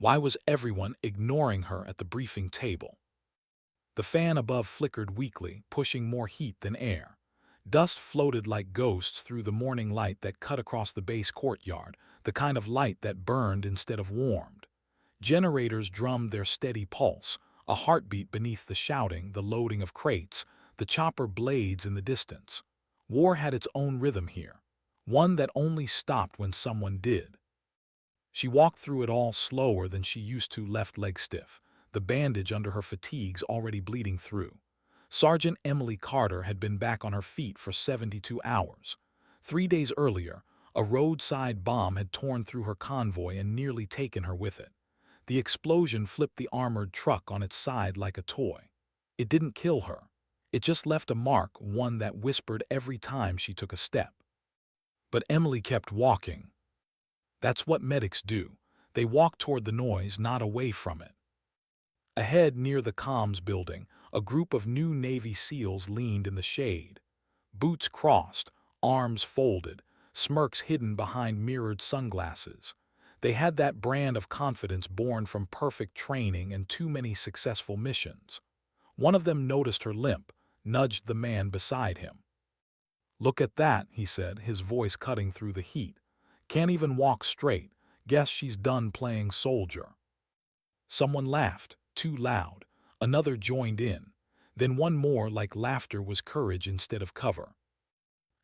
Why was everyone ignoring her at the briefing table? The fan above flickered weakly, pushing more heat than air. Dust floated like ghosts through the morning light that cut across the base courtyard, the kind of light that burned instead of warmed. Generators drummed their steady pulse, a heartbeat beneath the shouting, the loading of crates, the chopper blades in the distance. War had its own rhythm here, one that only stopped when someone did. She walked through it all slower than she used to, left leg stiff, the bandage under her fatigues already bleeding through. Sergeant Emily Carter had been back on her feet for 72 hours. 3 days earlier, a roadside bomb had torn through her convoy and nearly taken her with it. The explosion flipped the armored truck on its side like a toy. It didn't kill her. It just left a mark, one that whispered every time she took a step. But Emily kept walking. That's what medics do. They walk toward the noise, not away from it. Ahead, near the comms building, a group of new Navy SEALs leaned in the shade. Boots crossed, arms folded, smirks hidden behind mirrored sunglasses. They had that brand of confidence born from perfect training and too many successful missions. One of them noticed her limp, nudged the man beside him. "Look at that," he said, his voice cutting through the heat. "Can't even walk straight. Guess she's done playing soldier." Someone laughed, too loud. Another joined in. Then one more, like laughter was courage instead of cover.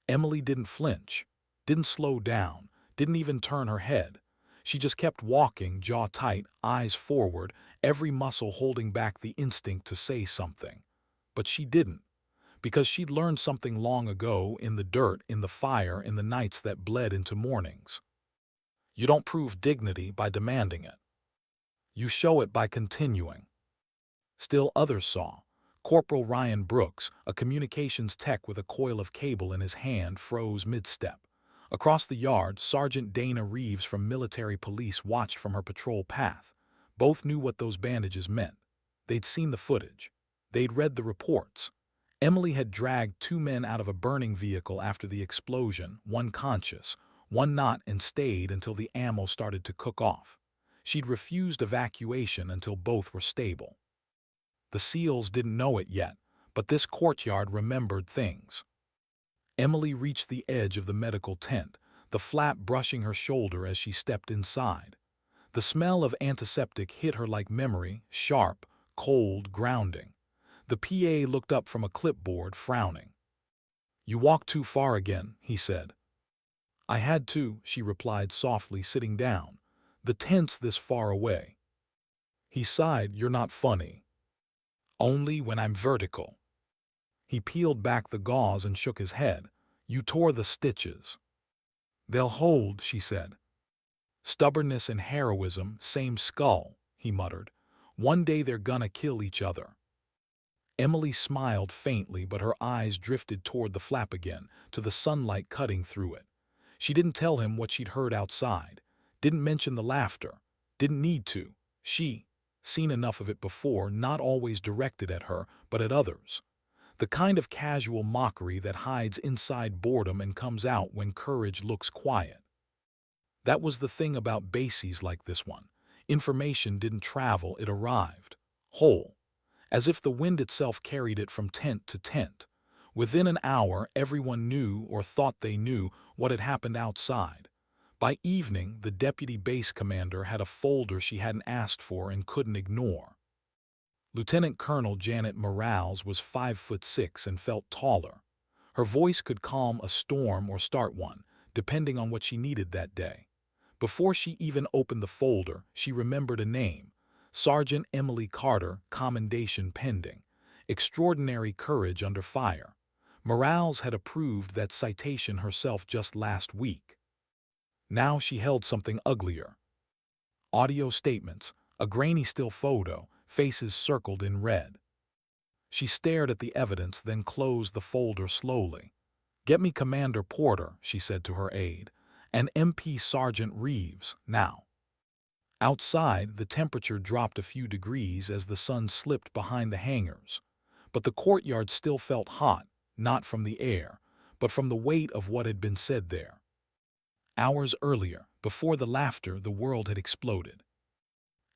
Emily didn't flinch, didn't slow down, didn't even turn her head. She just kept walking, jaw tight, eyes forward, every muscle holding back the instinct to say something. But she didn't, because she'd learned something long ago, in the dirt, in the fire, in the nights that bled into mornings. You don't prove dignity by demanding it. You show it by continuing. Still others saw. Corporal Ryan Brooks, a communications tech with a coil of cable in his hand, froze mid-step. Across the yard, Sergeant Dana Reeves from military police watched from her patrol path. Both knew what those bandages meant. They'd seen the footage. They'd read the reports. Emily had dragged 2 men out of a burning vehicle after the explosion, one conscious, one not, and stayed until the ammo started to cook off. She'd refused evacuation until both were stable. The SEALs didn't know it yet, but this courtyard remembered things. Emily reached the edge of the medical tent, the flap brushing her shoulder as she stepped inside. The smell of antiseptic hit her like memory, sharp, cold, grounding. The PA looked up from a clipboard, frowning. "You walked too far again," he said. "I had to," she replied softly, sitting down. "The tent's this far away." He sighed. "You're not funny." "Only when I'm vertical." He peeled back the gauze and shook his head. "You tore the stitches." "They'll hold," she said. "Stubbornness and heroism, same skull," he muttered. "One day they're gonna kill each other." Emily smiled faintly, but her eyes drifted toward the flap again, to the sunlight cutting through it. She didn't tell him what she'd heard outside, didn't mention the laughter, didn't need to. She'd seen enough of it before, not always directed at her, but at others. The kind of casual mockery that hides inside boredom and comes out when courage looks quiet. That was the thing about bases like this one. Information didn't travel, it arrived, whole, as if the wind itself carried it from tent to tent. Within an hour, everyone knew, or thought they knew, what had happened outside. By evening, the deputy base commander had a folder she hadn't asked for and couldn't ignore. Lieutenant Colonel Janet Morales was 5'6" and felt taller. Her voice could calm a storm or start one, depending on what she needed that day. Before she even opened the folder, she remembered a name: Sergeant Emily Carter, commendation pending. Extraordinary courage under fire. Morales had approved that citation herself just last week. Now she held something uglier. Audio statements, a grainy still photo, faces circled in red. She stared at the evidence, then closed the folder slowly. "Get me Commander Porter," she said to her aide, "and MP Sergeant Reeves, now." Outside, the temperature dropped a few degrees as the sun slipped behind the hangars. But the courtyard still felt hot, not from the air, but from the weight of what had been said there. Hours earlier, before the laughter, the world had exploded.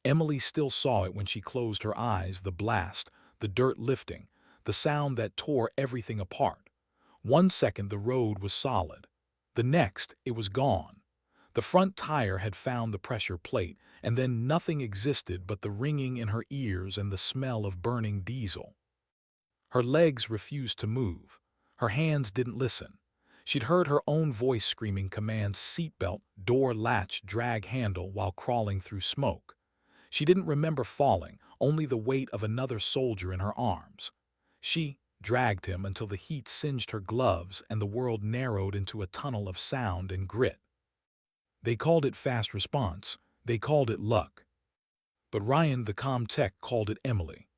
Emily still saw it when she closed her eyes, the blast, the dirt lifting, the sound that tore everything apart. 1 second the road was solid. The next, it was gone. The front tire had found the pressure plate, and then nothing existed but the ringing in her ears and the smell of burning diesel. Her legs refused to move. Her hands didn't listen. She'd heard her own voice screaming commands: seatbelt, door latch, drag handle, while crawling through smoke. She didn't remember falling, only the weight of another soldier in her arms. She dragged him until the heat singed her gloves and the world narrowed into a tunnel of sound and grit. They called it fast response. They called it luck. But Ryan, the comm tech, called it Emily.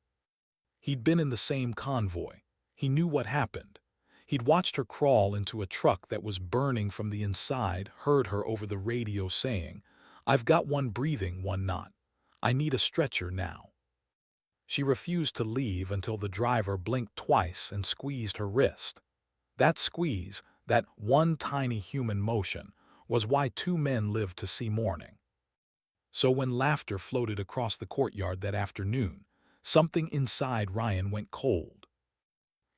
He'd been in the same convoy. He knew what happened. He'd watched her crawl into a truck that was burning from the inside, heard her over the radio saying, "I've got one breathing, one not. I need a stretcher now." She refused to leave until the driver blinked twice and squeezed her wrist. That squeeze, that one tiny human motion, was why two men lived to see morning. So when laughter floated across the courtyard that afternoon, something inside Ryan went cold.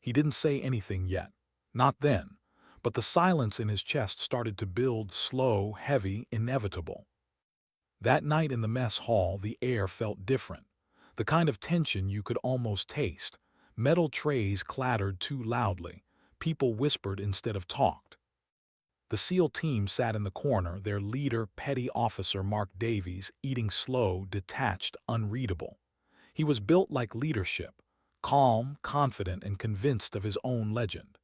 He didn't say anything yet. Not then. But the silence in his chest started to build, slow, heavy, inevitable. That night in the mess hall, the air felt different. The kind of tension you could almost taste. Metal trays clattered too loudly. People whispered instead of talked. The SEAL team sat in the corner, their leader, Petty Officer Mark Davies, eating slow, detached, unreadable. He was built like leadership, calm, confident, and convinced of his own legend.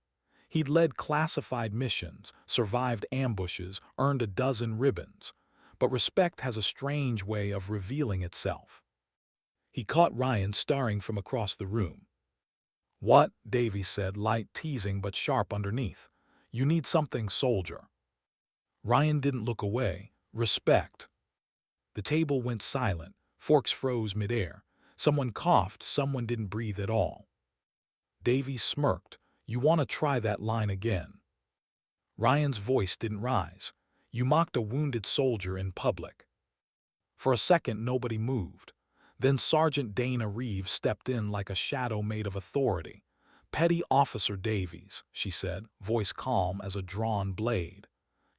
He'd led classified missions, survived ambushes, earned a dozen ribbons. But respect has a strange way of revealing itself. He caught Ryan staring from across the room. "What?" Davies said, light teasing but sharp underneath. "You need something, soldier." Ryan didn't look away. Respect. The table went silent. Forks froze midair. Someone coughed. Someone didn't breathe at all. Davies smirked. "You want to try that line again?" Ryan's voice didn't rise. "You mocked a wounded soldier in public." For a second, nobody moved. Then Sergeant Dana Reeves stepped in like a shadow made of authority. "Petty Officer Davies," she said, voice calm as a drawn blade.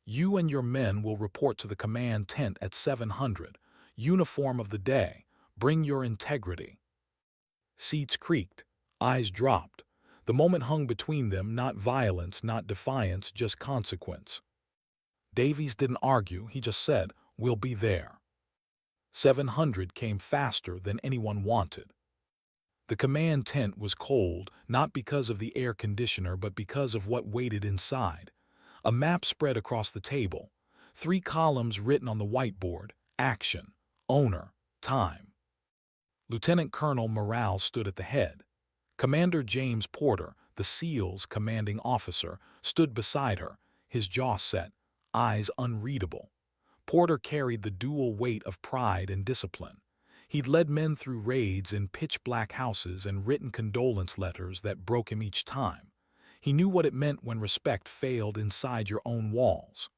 "You and your men will report to the command tent at 700. Uniform of the day. Bring your integrity." Seats creaked. Eyes dropped. The moment hung between them, not violence, not defiance, just consequence. Davies didn't argue, he just said, "We'll be there." 700 came faster than anyone wanted. The command tent was cold, not because of the air conditioner but because of what waited inside. A map spread across the table. 3 columns written on the whiteboard: action, owner, time. Lieutenant Colonel Mural stood at the head. Commander James Porter, the SEAL's commanding officer, stood beside her, his jaw set, eyes unreadable. Porter carried the dual weight of pride and discipline. He'd led men through raids in pitch-black houses and written condolence letters that broke him each time. He knew what it meant when respect failed inside your own walls.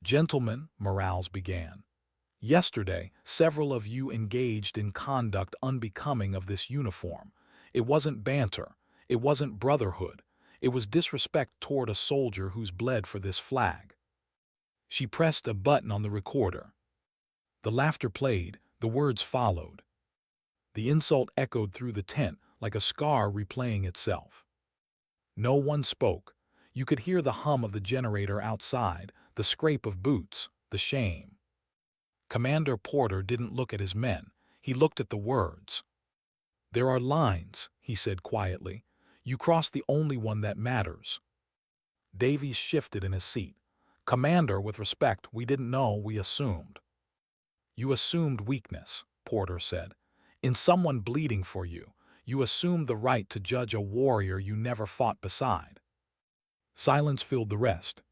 "Gentlemen," Morales began, "yesterday, several of you engaged in conduct unbecoming of this uniform. It wasn't banter. It wasn't brotherhood. It was disrespect toward a soldier who's bled for this flag." She pressed a button on the recorder. The laughter played, the words followed. The insult echoed through the tent like a scar replaying itself. No one spoke. You could hear the hum of the generator outside, the scrape of boots, the shame. Commander Porter didn't look at his men. He looked at the words. "There are lines," he said quietly. "You crossed the only one that matters." Davies shifted in his seat. "Commander, with respect, we didn't know, we assumed." "You assumed weakness," Porter said. "In someone bleeding for you, you assumed the right to judge a warrior you never fought beside." Silence filled the rest.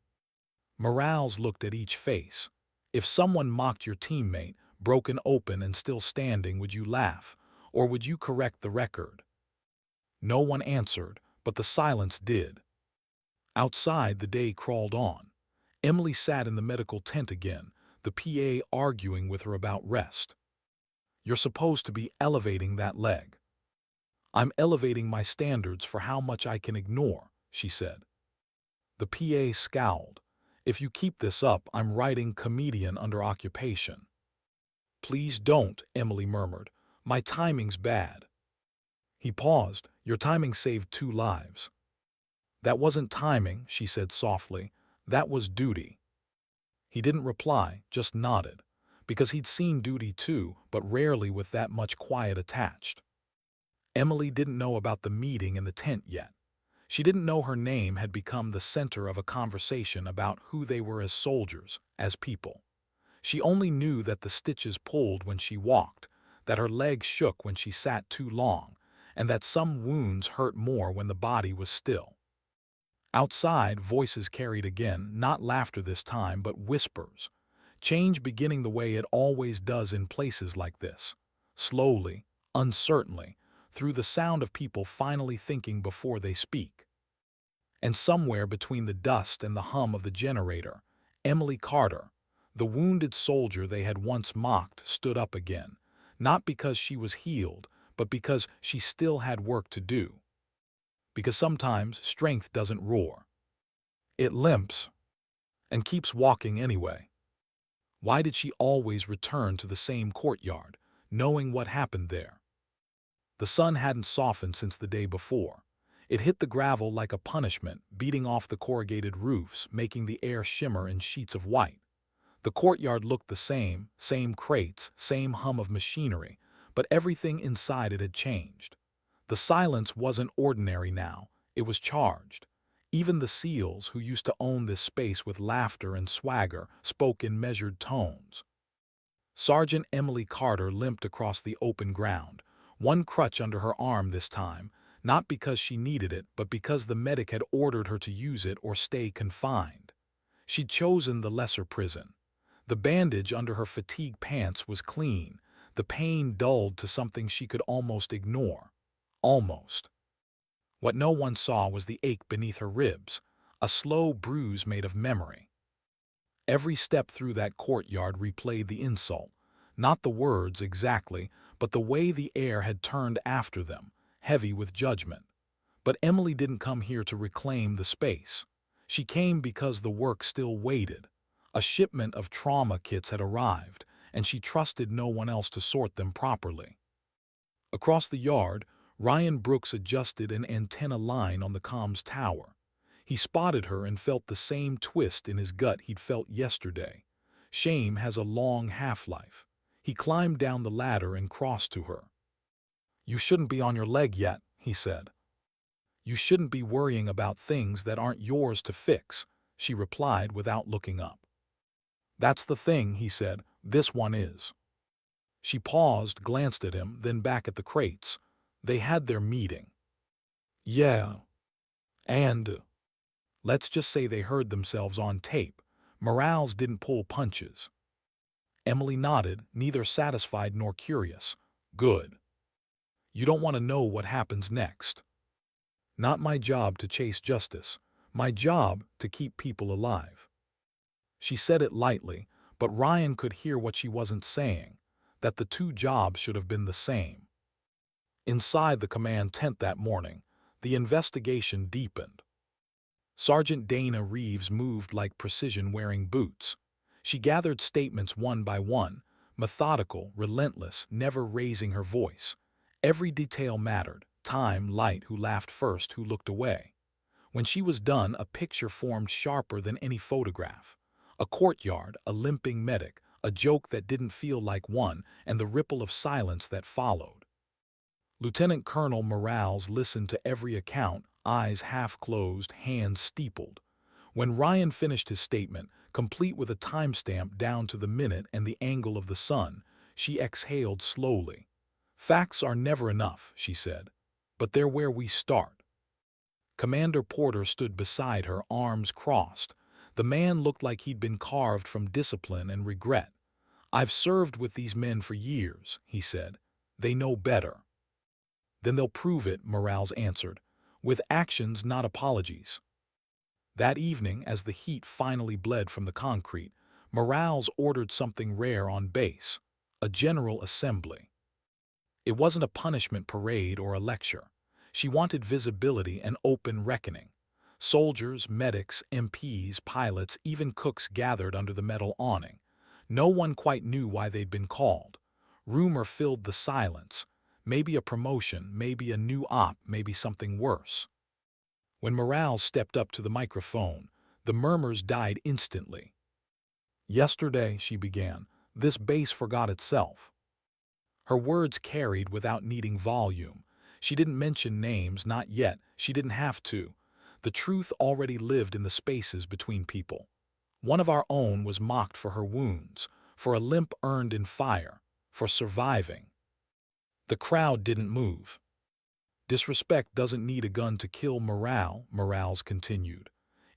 Morales looked at each face. If someone mocked your teammate, broken open and still standing, would you laugh, or would you correct the record? No one answered, but the silence did. Outside, the day crawled on. Emily sat in the medical tent again, the PA arguing with her about rest. You're supposed to be elevating that leg. I'm elevating my standards for how much I can ignore, she said. The PA scowled. If you keep this up, I'm writing comedian under occupation. Please don't, Emily murmured. My timing's bad. He paused. Your timing saved 2 lives. That wasn't timing, she said softly. That was duty. He didn't reply, just nodded, because he'd seen duty too, but rarely with that much quiet attached. Emily didn't know about the meeting in the tent yet. She didn't know her name had become the center of a conversation about who they were as soldiers, as people. She only knew that the stitches pulled when she walked, that her legs shook when she sat too long, and that some wounds hurt more when the body was still. Outside, voices carried again, not laughter this time, but whispers. Change beginning the way it always does in places like this. Slowly, uncertainly, through the sound of people finally thinking before they speak. And somewhere between the dust and the hum of the generator, Emily Carter, the wounded soldier they had once mocked, stood up again, not because she was healed, but because she still had work to do. Because sometimes strength doesn't roar. It limps and keeps walking anyway. Why did she always return to the same courtyard, knowing what happened there? The sun hadn't softened since the day before. It hit the gravel like a punishment, beating off the corrugated roofs, making the air shimmer in sheets of white. The courtyard looked the same crates, same hum of machinery, but everything inside it had changed. The silence wasn't ordinary now, it was charged. Even the seals, who used to own this space with laughter and swagger, spoke in measured tones. Sergeant Emily Carter limped across the open ground, one crutch under her arm this time, not because she needed it, but because the medic had ordered her to use it or stay confined. She'd chosen the lesser prison. The bandage under her fatigue pants was clean, the pain dulled to something she could almost ignore. Almost. What no one saw was the ache beneath her ribs, a slow bruise made of memory. Every step through that courtyard replayed the insult, not the words exactly, but the way the air had turned after them, heavy with judgment. But Emily didn't come here to reclaim the space. She came because the work still waited. A shipment of trauma kits had arrived, and she trusted no one else to sort them properly. Across the yard, Ryan Brooks adjusted an antenna line on the comms tower. He spotted her and felt the same twist in his gut he'd felt yesterday. Shame has a long half-life. He climbed down the ladder and crossed to her. "You shouldn't be on your leg yet," he said. "You shouldn't be worrying about things that aren't yours to fix," she replied without looking up. "That's the thing," he said. "This one is." She paused, glanced at him, then back at the crates. They had their meeting. Yeah. And let's just say they heard themselves on tape. Morales didn't pull punches. Emily nodded, neither satisfied nor curious. Good. You don't want to know what happens next. Not my job to chase justice. My job to keep people alive. She said it lightly, but Ryan could hear what she wasn't saying, that the 2 jobs should have been the same. Inside the command tent that morning, the investigation deepened. Sergeant Dana Reeves moved like precision-wearing boots. She gathered statements one by one, methodical, relentless, never raising her voice. Every detail mattered: time, light, who laughed first, who looked away. When she was done, a picture formed sharper than any photograph. A courtyard, a limping medic, a joke that didn't feel like one, and the ripple of silence that followed. Lieutenant Colonel Morales listened to every account, eyes half-closed, hands steepled. When Ryan finished his statement, complete with a timestamp down to the minute and the angle of the sun, she exhaled slowly. "Facts are never enough," she said, "but they're where we start." Commander Porter stood beside her, arms crossed. The man looked like he'd been carved from discipline and regret. "I've served with these men for years," he said. "They know better." "Then they'll prove it," Morales answered, "with actions, not apologies." That evening, as the heat finally bled from the concrete, Morales ordered something rare on base: a general assembly. It wasn't a punishment parade or a lecture. She wanted visibility and open reckoning. Soldiers, medics, MPs, pilots, even cooks gathered under the metal awning. No one quite knew why they'd been called. Rumor filled the silence. Maybe a promotion, maybe a new op, maybe something worse. When Morale stepped up to the microphone, the murmurs died instantly. "Yesterday," she began, "this base forgot itself." Her words carried without needing volume. She didn't mention names, not yet. She didn't have to. The truth already lived in the spaces between people. One of our own was mocked for her wounds, for a limp earned in fire, for surviving. The crowd didn't move. "Disrespect doesn't need a gun to kill morale," Morales continued.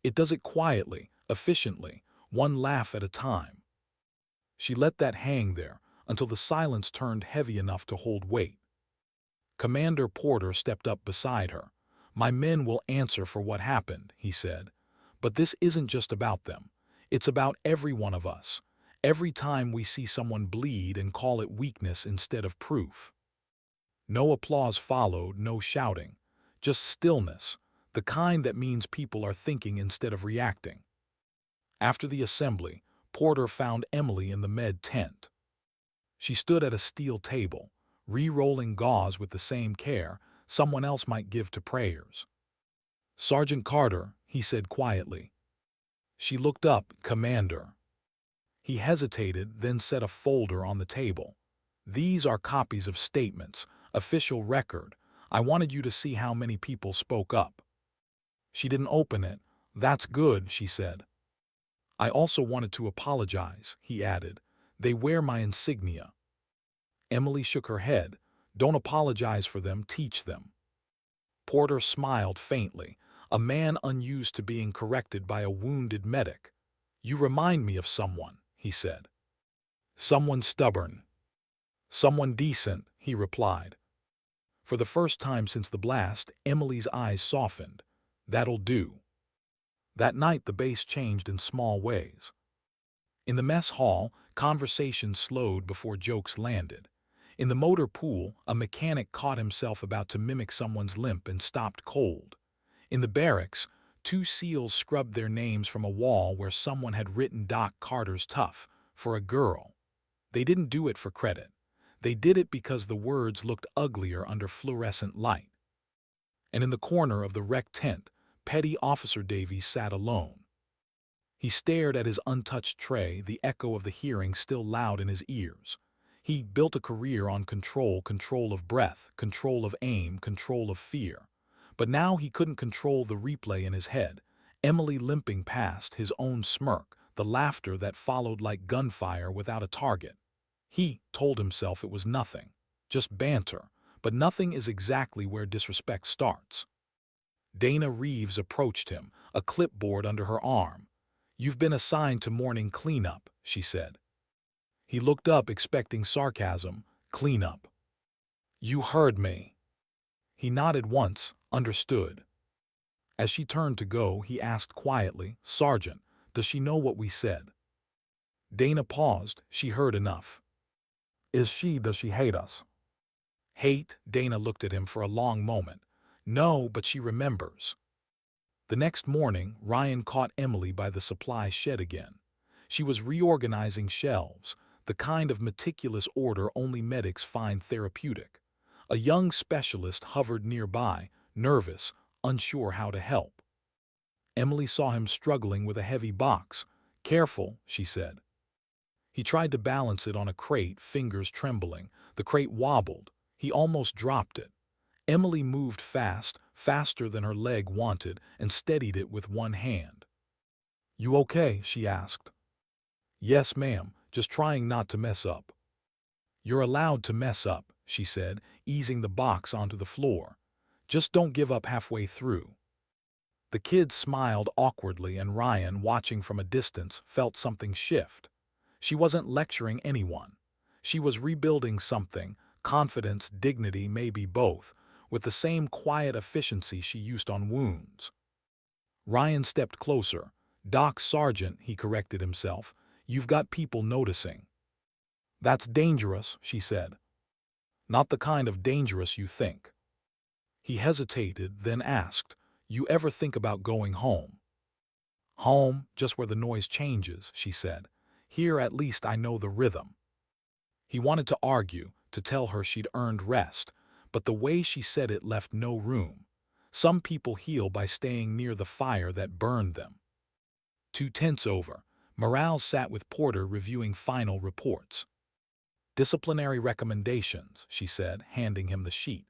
"It does it quietly, efficiently, one laugh at a time." She let that hang there until the silence turned heavy enough to hold weight. Commander Porter stepped up beside her. "My men will answer for what happened," he said. "But this isn't just about them. It's about every one of us. Every time we see someone bleed and call it weakness instead of proof." No applause followed, no shouting. Just stillness, the kind that means people are thinking instead of reacting. After the assembly, Porter found Emily in the med tent. She stood at a steel table, re-rolling gauze with the same care someone else might give to prayers. "Sergeant Carter," he said quietly. She looked up. "Commander." He hesitated, then set a folder on the table. "These are copies of statements, official record. I wanted you to see how many people spoke up." She didn't open it. "That's good," she said. "I also wanted to apologize," he added. "They wear my insignia." Emily shook her head. "Don't apologize for them, teach them." Porter smiled faintly, a man unused to being corrected by a wounded medic. "You remind me of someone," he said. "Someone stubborn." "Someone decent," he replied. For the first time since the blast, Emily's eyes softened. "That'll do." That night the base changed in small ways. In the mess hall, conversation slowed before jokes landed. In the motor pool, a mechanic caught himself about to mimic someone's limp and stopped cold. In the barracks, two SEALs scrubbed their names from a wall where someone had written "Doc Carter's tough" for a girl. They didn't do it for credit. They did it because the words looked uglier under fluorescent light. And in the corner of the wrecked tent, Petty Officer Davies sat alone. He stared at his untouched tray, the echo of the hearing still loud in his ears. He built a career on control, control of breath, control of aim, control of fear. But now he couldn't control the replay in his head. Emily limping past, his own smirk, the laughter that followed like gunfire without a target. He told himself it was nothing, just banter, but nothing is exactly where disrespect starts. Dana Reeves approached him, a clipboard under her arm. "You've been assigned to morning cleanup," she said. He looked up, expecting sarcasm. "Cleanup." "You heard me." He nodded once, understood. As she turned to go, he asked quietly, "Sergeant, does she know what we said?" Dana paused. She heard enough. Does she hate us?" "Hate?" Dana looked at him for a long moment. "No, but she remembers." The next morning, Ryan caught Emily by the supply shed again. She was reorganizing shelves, the kind of meticulous order only medics find therapeutic. A young specialist hovered nearby, nervous, unsure how to help. Emily saw him struggling with a heavy box. "Careful," she said. He tried to balance it on a crate, fingers trembling. The crate wobbled. He almost dropped it. Emily moved fast, faster than her leg wanted, and steadied it with one hand. "You okay?" she asked. "Yes, ma'am, just trying not to mess up." "You're allowed to mess up," she said, easing the box onto the floor. "Just don't give up halfway through." The kid smiled awkwardly, and Ryan, watching from a distance, felt something shift. She wasn't lecturing anyone. She was rebuilding something, confidence, dignity, maybe both, with the same quiet efficiency she used on wounds. Ryan stepped closer. "Doc Sergeant," he corrected himself. "You've got people noticing." "That's dangerous," she said. Not the kind of dangerous you think. He hesitated, then asked, "You ever think about going home?" "Home, just where the noise changes," she said. "Here at least I know the rhythm." He wanted to argue, to tell her she'd earned rest, but the way she said it left no room. Some people heal by staying near the fire that burned them. Too tense over, Morales sat with Porter reviewing final reports. "Disciplinary recommendations," she said, handing him the sheet.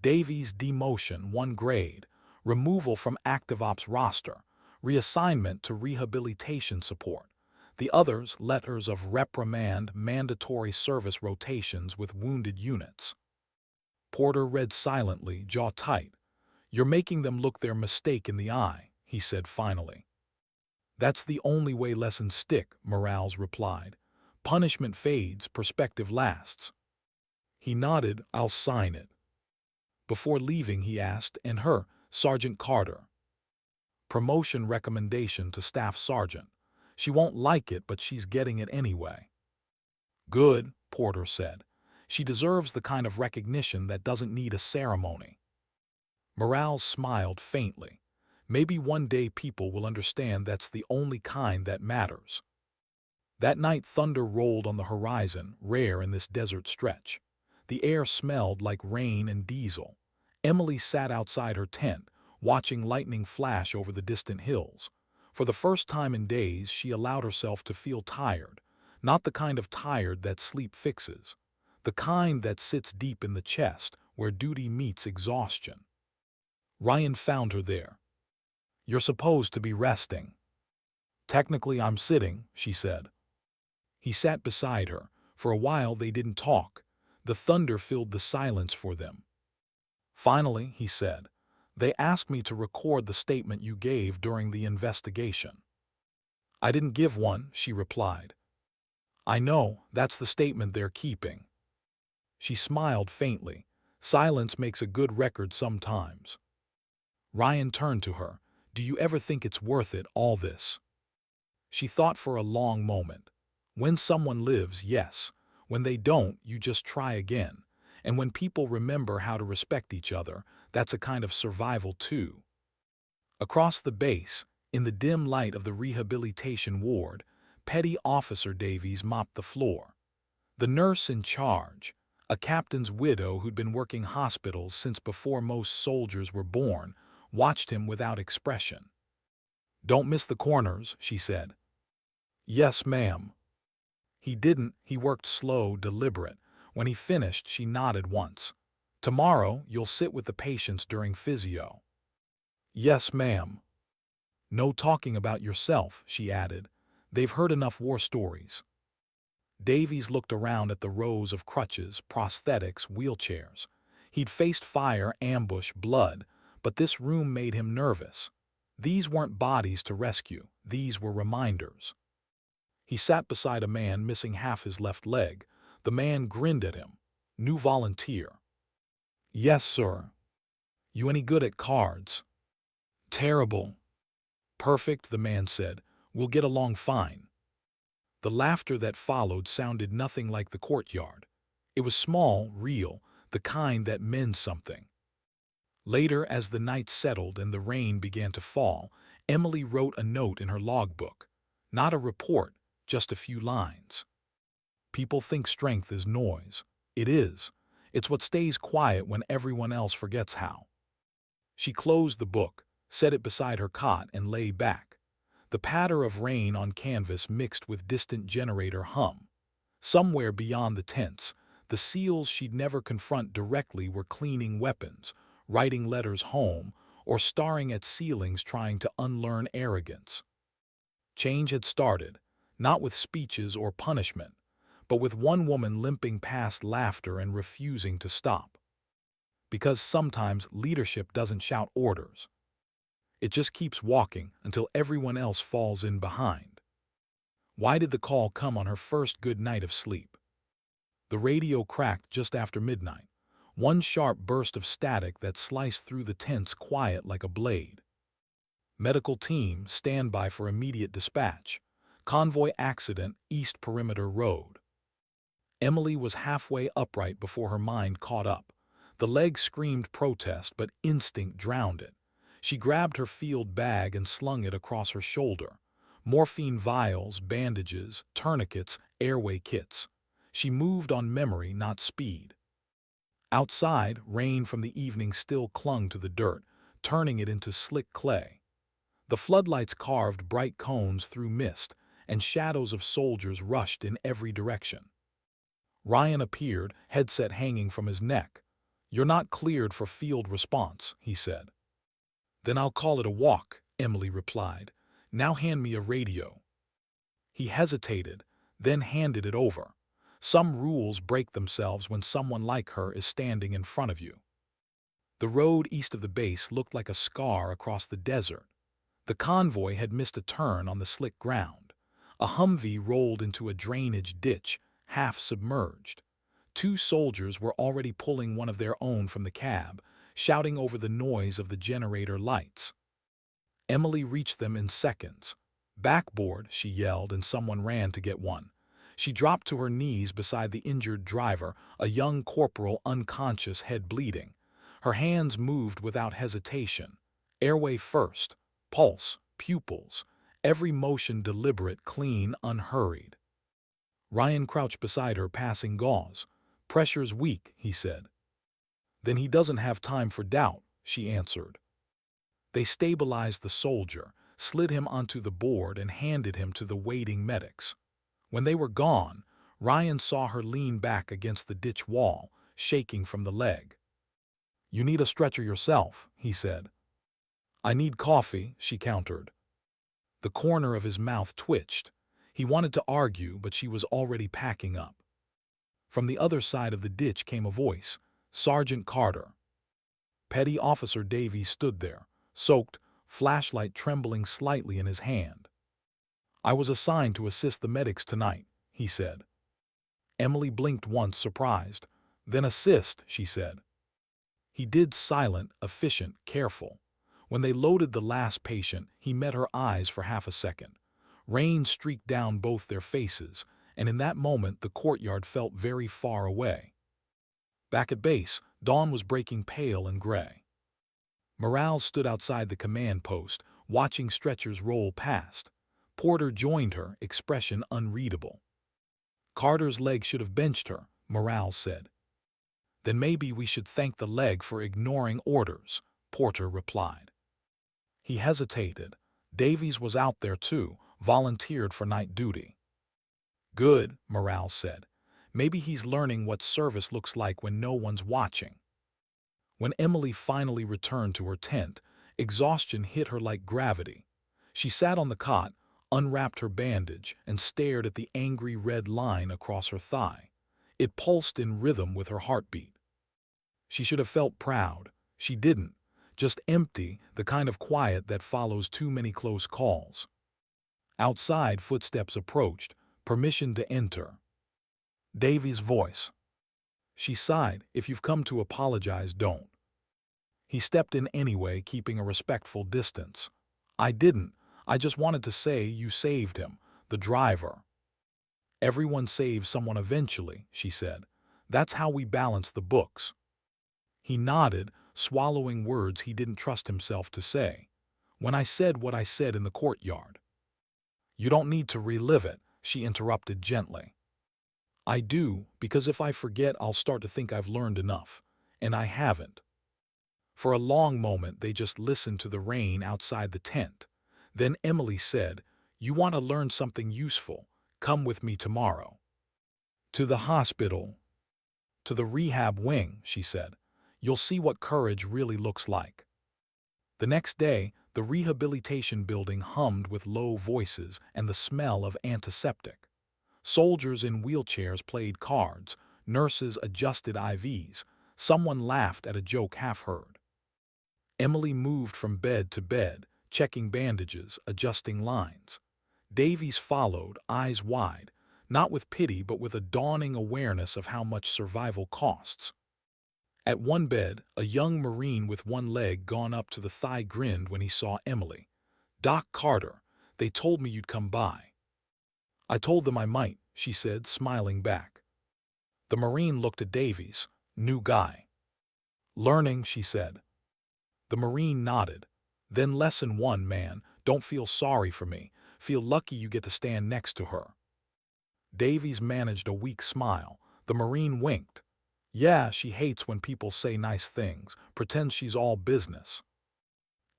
"Davies' demotion 1 grade, removal from active ops roster, reassignment to rehabilitation support. The others letters of reprimand, mandatory service rotations with wounded units." Porter read silently, jaw tight. "You're making them look their mistake in the eye," he said finally. "That's the only way lessons stick," Morales replied. "Punishment fades, perspective lasts." He nodded. "I'll sign it." Before leaving, he asked, "And her, Sergeant Carter?" "Promotion recommendation to staff sergeant. She won't like it, but she's getting it anyway." "Good," Porter said. "She deserves the kind of recognition that doesn't need a ceremony." Morales smiled faintly. "Maybe one day people will understand that's the only kind that matters." That night thunder rolled on the horizon, rare in this desert stretch. The air smelled like rain and diesel. Emily sat outside her tent, watching lightning flash over the distant hills. For the first time in days, she allowed herself to feel tired, not the kind of tired that sleep fixes, the kind that sits deep in the chest where duty meets exhaustion. Ryan found her there. "You're supposed to be resting." "Technically, I'm sitting," she said. He sat beside her. For a while they didn't talk. The thunder filled the silence for them. "Finally," he said, "they asked me to record the statement you gave during the investigation." "I didn't give one," she replied. "I know, that's the statement they're keeping." She smiled faintly. "Silence makes a good record sometimes." Ryan turned to her. "Do you ever think it's worth it, all this?" She thought for a long moment. When someone lives, yes. When they don't, you just try again. And when people remember how to respect each other, that's a kind of survival too. Across the base, in the dim light of the rehabilitation ward, Petty Officer Davies mopped the floor. The nurse in charge, a captain's widow who'd been working hospitals since before most soldiers were born, watched him without expression. "Don't miss the corners," she said. "Yes, ma'am." He didn't. He worked slow, deliberate. When he finished, she nodded once. "Tomorrow, you'll sit with the patients during physio." "Yes, ma'am." "No talking about yourself," she added. "They've heard enough war stories." Davies looked around at the rows of crutches, prosthetics, wheelchairs. He'd faced fire, ambush, blood, but this room made him nervous. These weren't bodies to rescue. These were reminders. He sat beside a man missing half his left leg. The man grinned at him. "New volunteer." "Yes, sir." "You any good at cards?" "Terrible." "Perfect," the man said. "We'll get along fine." The laughter that followed sounded nothing like the courtyard. It was small, real, the kind that meant something. Later, as the night settled and the rain began to fall, Emily wrote a note in her logbook. Not a report, just a few lines. "People think strength is noise. It is. It's what stays quiet when everyone else forgets how." She closed the book, set it beside her cot, and lay back. The patter of rain on canvas mixed with distant generator hum. Somewhere beyond the tents, the SEALs she'd never confront directly were cleaning weapons, writing letters home, or staring at ceilings trying to unlearn arrogance. Change had started, not with speeches or punishment, but with one woman limping past laughter and refusing to stop. Because sometimes leadership doesn't shout orders. It just keeps walking until everyone else falls in behind. Why did the call come on her first good night of sleep? The radio cracked just after midnight. One sharp burst of static that sliced through the tents quiet like a blade. "Medical team, stand by for immediate dispatch. Convoy accident, East Perimeter Road." Emily was halfway upright before her mind caught up. The leg screamed protest, but instinct drowned it. She grabbed her field bag and slung it across her shoulder. Morphine vials, bandages, tourniquets, airway kits. She moved on memory, not speed. Outside, rain from the evening still clung to the dirt, turning it into slick clay. The floodlights carved bright cones through mist, and shadows of soldiers rushed in every direction. Ryan appeared, headset hanging from his neck. "You're not cleared for field response," he said. "Then I'll call it a walk," Emily replied. "Now hand me a radio." He hesitated, then handed it over. Some rules break themselves when someone like her is standing in front of you. The road east of the base looked like a scar across the desert. The convoy had missed a turn on the slick ground. A Humvee rolled into a drainage ditch, half submerged. Two soldiers were already pulling one of their own from the cab, shouting over the noise of the generator lights. Emily reached them in seconds. "Backboard," she yelled, and someone ran to get one. She dropped to her knees beside the injured driver, a young corporal unconscious, head bleeding. Her hands moved without hesitation. Airway first, pulse, pupils, every motion deliberate, clean, unhurried. Ryan crouched beside her, passing gauze. "Pressure's weak," he said. "Then he doesn't have time for doubt," she answered. They stabilized the soldier, slid him onto the board, and handed him to the waiting medics. When they were gone, Ryan saw her lean back against the ditch wall, shaking from the leg. "You need a stretcher yourself," he said. "I need coffee," she countered. The corner of his mouth twitched. He wanted to argue, but she was already packing up. From the other side of the ditch came a voice. "Sergeant Carter." Petty Officer Davies stood there, soaked, flashlight trembling slightly in his hand. "I was assigned to assist the medics tonight," he said. Emily blinked once, surprised. "Then assist," she said. He did, silent, efficient, careful. When they loaded the last patient, he met her eyes for half a second. Rain streaked down both their faces, and in that moment the courtyard felt very far away. Back at base, dawn was breaking pale and gray. Morale stood outside the command post, watching stretchers roll past. Porter joined her, expression unreadable. "Carter's leg should have benched her," Morale said. "Then maybe we should thank the leg for ignoring orders," Porter replied. He hesitated. Davies was out there too, volunteered for night duty. "Good," Morale said. "Maybe he's learning what service looks like when no one's watching." When Emily finally returned to her tent, exhaustion hit her like gravity. She sat on the cot, unwrapped her bandage, and stared at the angry red line across her thigh. It pulsed in rhythm with her heartbeat. She should have felt proud. She didn't. Just empty, the kind of quiet that follows too many close calls. Outside, footsteps approached. "Permission to enter." Davies' voice. She sighed. "If you've come to apologize, don't." He stepped in anyway, keeping a respectful distance. "I didn't. I just wanted to say you saved him, the driver." "Everyone saves someone eventually," she said. "That's how we balance the books." He nodded, swallowing words he didn't trust himself to say. "When I said what I said in the courtyard." "You don't need to relive it," she interrupted gently. "I do, because if I forget, I'll start to think I've learned enough. And I haven't." For a long moment they just listened to the rain outside the tent. Then Emily said, "You want to learn something useful? Come with me tomorrow." "To the hospital." "To the rehab wing," she said. "You'll see what courage really looks like." The next day, the rehabilitation building hummed with low voices and the smell of antiseptic. Soldiers in wheelchairs played cards, nurses adjusted IVs, someone laughed at a joke half heard. Emily moved from bed to bed, checking bandages, adjusting lines. Davies followed, eyes wide, not with pity but with a dawning awareness of how much survival costs. At one bed, a young Marine with one leg gone up to the thigh grinned when he saw Emily. "Doc Carter, they told me you'd come by." "I told them I might," she said, smiling back. The Marine looked at Davies. New guy. Learning, she said. The Marine nodded. Then lesson one, man, don't feel sorry for me. Feel lucky you get to stand next to her. Davies managed a weak smile. The Marine winked. Yeah, she hates when people say nice things, pretends she's all business.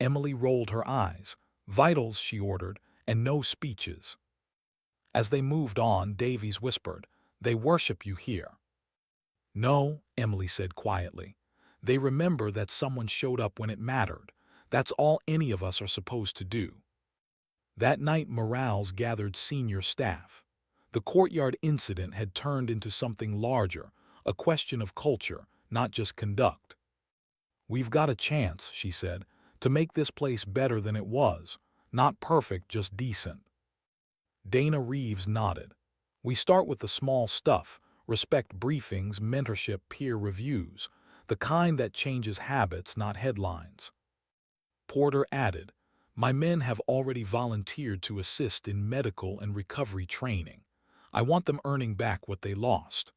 Emily rolled her eyes. Vitals, she ordered, and no speeches. As they moved on, Davies whispered, they worship you here. No, Emily said quietly. They remember that someone showed up when it mattered. That's all any of us are supposed to do. That night, morals gathered senior staff. The courtyard incident had turned into something larger, a question of culture, not just conduct. We've got a chance, she said, to make this place better than it was. Not perfect, just decent. Dana Reeves nodded. We start with the small stuff, respect briefings, mentorship, peer reviews, the kind that changes habits, not headlines. Porter added, my men have already volunteered to assist in medical and recovery training. I want them earning back what they lost.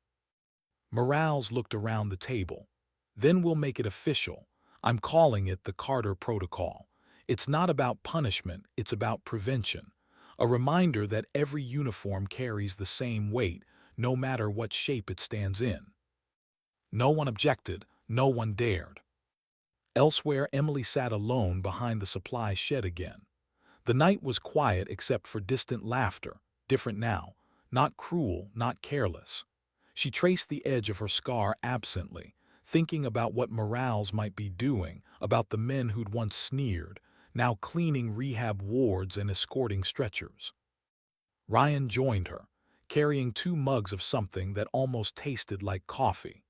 Morales looked around the table. Then we'll make it official. I'm calling it the Carter Protocol. It's not about punishment, it's about prevention. A reminder that every uniform carries the same weight, no matter what shape it stands in. No one objected, no one dared. Elsewhere, Emily sat alone behind the supply shed again. The night was quiet except for distant laughter, different now, not cruel, not careless. She traced the edge of her scar absently, thinking about what Morales might be doing, about the men who'd once sneered, now cleaning rehab wards and escorting stretchers. Ryan joined her, carrying 2 mugs of something that almost tasted like coffee.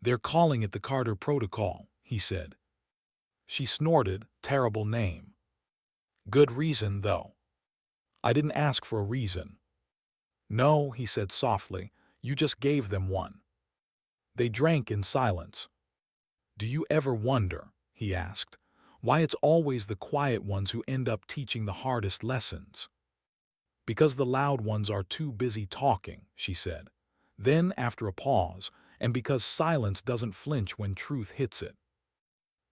They're calling it the Carter Protocol, he said. She snorted, terrible name. Good reason, though. I didn't ask for a reason. No, he said softly, you just gave them one. They drank in silence. Do you ever wonder, he asked, why it's always the quiet ones who end up teaching the hardest lessons? Because the loud ones are too busy talking, she said. Then, after a pause, and because silence doesn't flinch when truth hits it.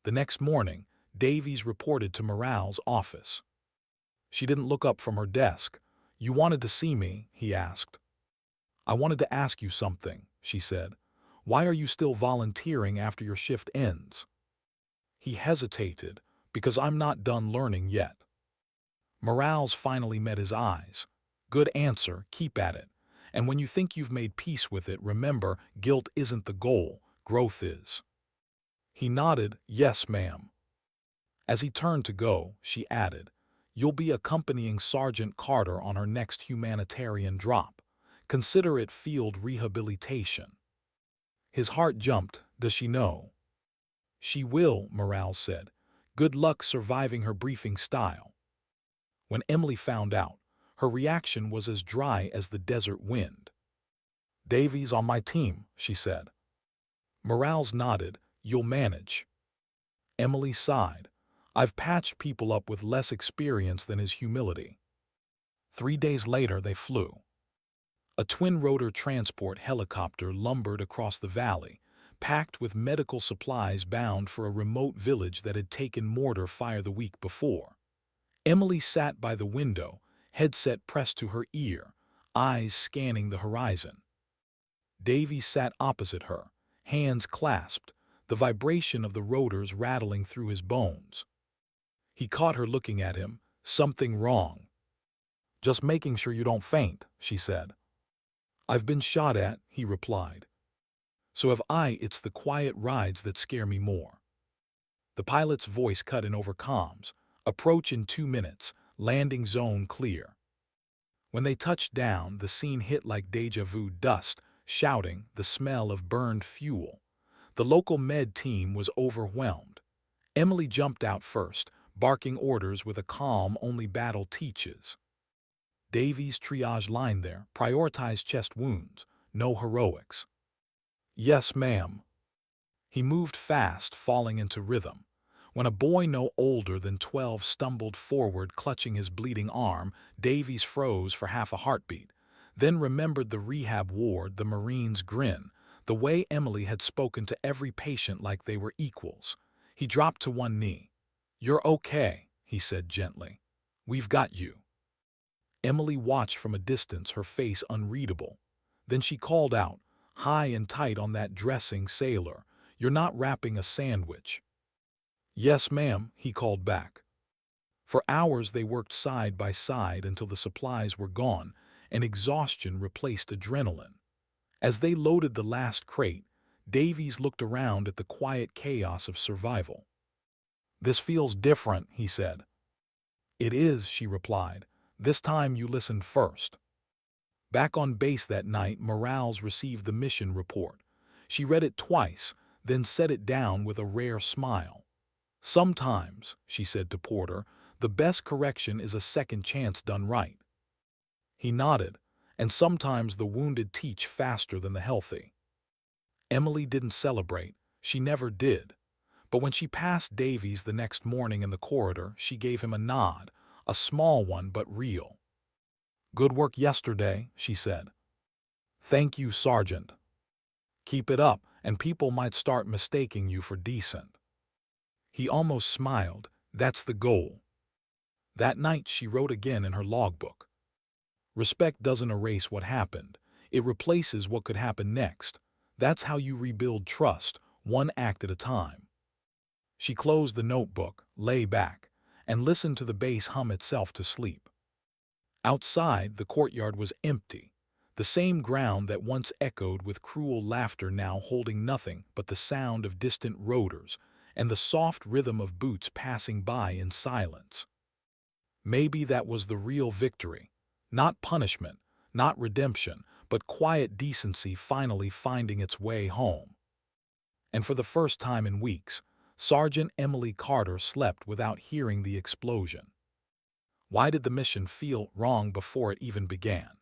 The next morning, Davies reported to Morales' office. She didn't look up from her desk. You wanted to see me, he asked. I wanted to ask you something, she said. Why are you still volunteering after your shift ends? He hesitated, because I'm not done learning yet. Morales finally met his eyes. Good answer, keep at it. And when you think you've made peace with it, remember, guilt isn't the goal, growth is. He nodded, yes, ma'am. As he turned to go, she added, you'll be accompanying Sergeant Carter on her next humanitarian drop. Consider it field rehabilitation. His heart jumped. Does she know? She will, Morales said. Good luck surviving her briefing style. When Emily found out, her reaction was as dry as the desert wind. Davies on my team, she said. Morales nodded. You'll manage. Emily sighed. I've patched people up with less experience than his humility. 3 days later, they flew. A twin-rotor transport helicopter lumbered across the valley, packed with medical supplies bound for a remote village that had taken mortar fire the week before. Emily sat by the window, headset pressed to her ear, eyes scanning the horizon. Davies sat opposite her, hands clasped, the vibration of the rotors rattling through his bones. He caught her looking at him. Something wrong. Just making sure you don't faint, she said. I've been shot at, he replied. So have I. It's the quiet rides that scare me more. The pilot's voice cut in over comms. Approach in 2 minutes, landing zone clear. When they touched down, the scene hit like deja vu dust, shouting, the smell of burned fuel. The local med team was overwhelmed. Emily jumped out first, barking orders with a calm only battle teaches. Davies' triage line there, prioritize chest wounds, no heroics. Yes, ma'am. He moved fast, falling into rhythm. When a boy no older than 12 stumbled forward clutching his bleeding arm, Davies froze for half a heartbeat. then remembered the rehab ward, the Marine's grin, the way Emily had spoken to every patient like they were equals. He dropped to one knee. "You're okay," he said gently. "We've got you." Emily watched from a distance, her face unreadable. Then she called out, high and tight on that dressing, "Sailor, you're not wrapping a sandwich." "Yes, ma'am," he called back. For hours they worked side by side until the supplies were gone and exhaustion replaced adrenaline. As they loaded the last crate, Davies looked around at the quiet chaos of survival. "This feels different," he said. "It is," she replied. "This time you listened first." Back on base that night, Morales received the mission report. She read it twice, then set it down with a rare smile. "Sometimes," she said to Porter, "the best correction is a second chance done right." He nodded, "And sometimes the wounded teach faster than the healthy." Emily didn't celebrate. She never did. But when she passed Davies the next morning in the corridor, she gave him a nod, a small one but real. "Good work yesterday," she said. "Thank you, Sergeant. Keep it up, and people might start mistaking you for decent." He almost smiled. "That's the goal." That night she wrote again in her logbook. "Respect doesn't erase what happened. It replaces what could happen next. That's how you rebuild trust, one act at a time." She closed the notebook, lay back, and listened to the base hum itself to sleep. Outside, the courtyard was empty, the same ground that once echoed with cruel laughter now holding nothing but the sound of distant rotors and the soft rhythm of boots passing by in silence. Maybe that was the real victory. Not punishment, not redemption, but quiet decency finally finding its way home. And for the first time in weeks, Sergeant Emily Carter slept without hearing the explosion. Why did the mission feel wrong before it even began?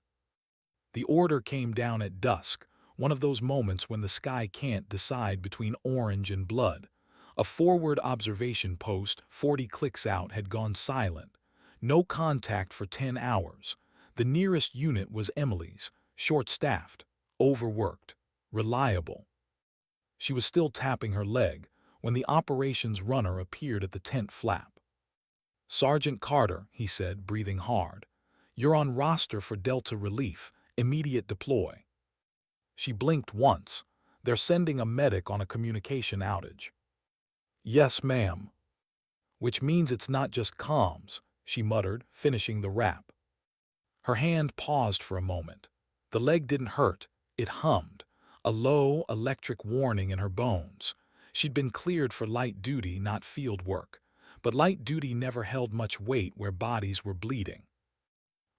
The order came down at dusk, one of those moments when the sky can't decide between orange and blood. A forward observation post 40 clicks out had gone silent. No contact for 10 hours. The nearest unit was Emily's, short-staffed, overworked, reliable. She was still tapping her leg when the operations runner appeared at the tent flap. "Sergeant Carter," he said, breathing hard, "you're on roster for Delta Relief, immediate deploy." She blinked once. "They're sending a medic on a communication outage." "Yes, ma'am." "Which means it's not just comms," she muttered, finishing the wrap. Her hand paused for a moment. The leg didn't hurt, it hummed, a low, electric warning in her bones. She'd been cleared for light duty, not field work, but light duty never held much weight where bodies were bleeding.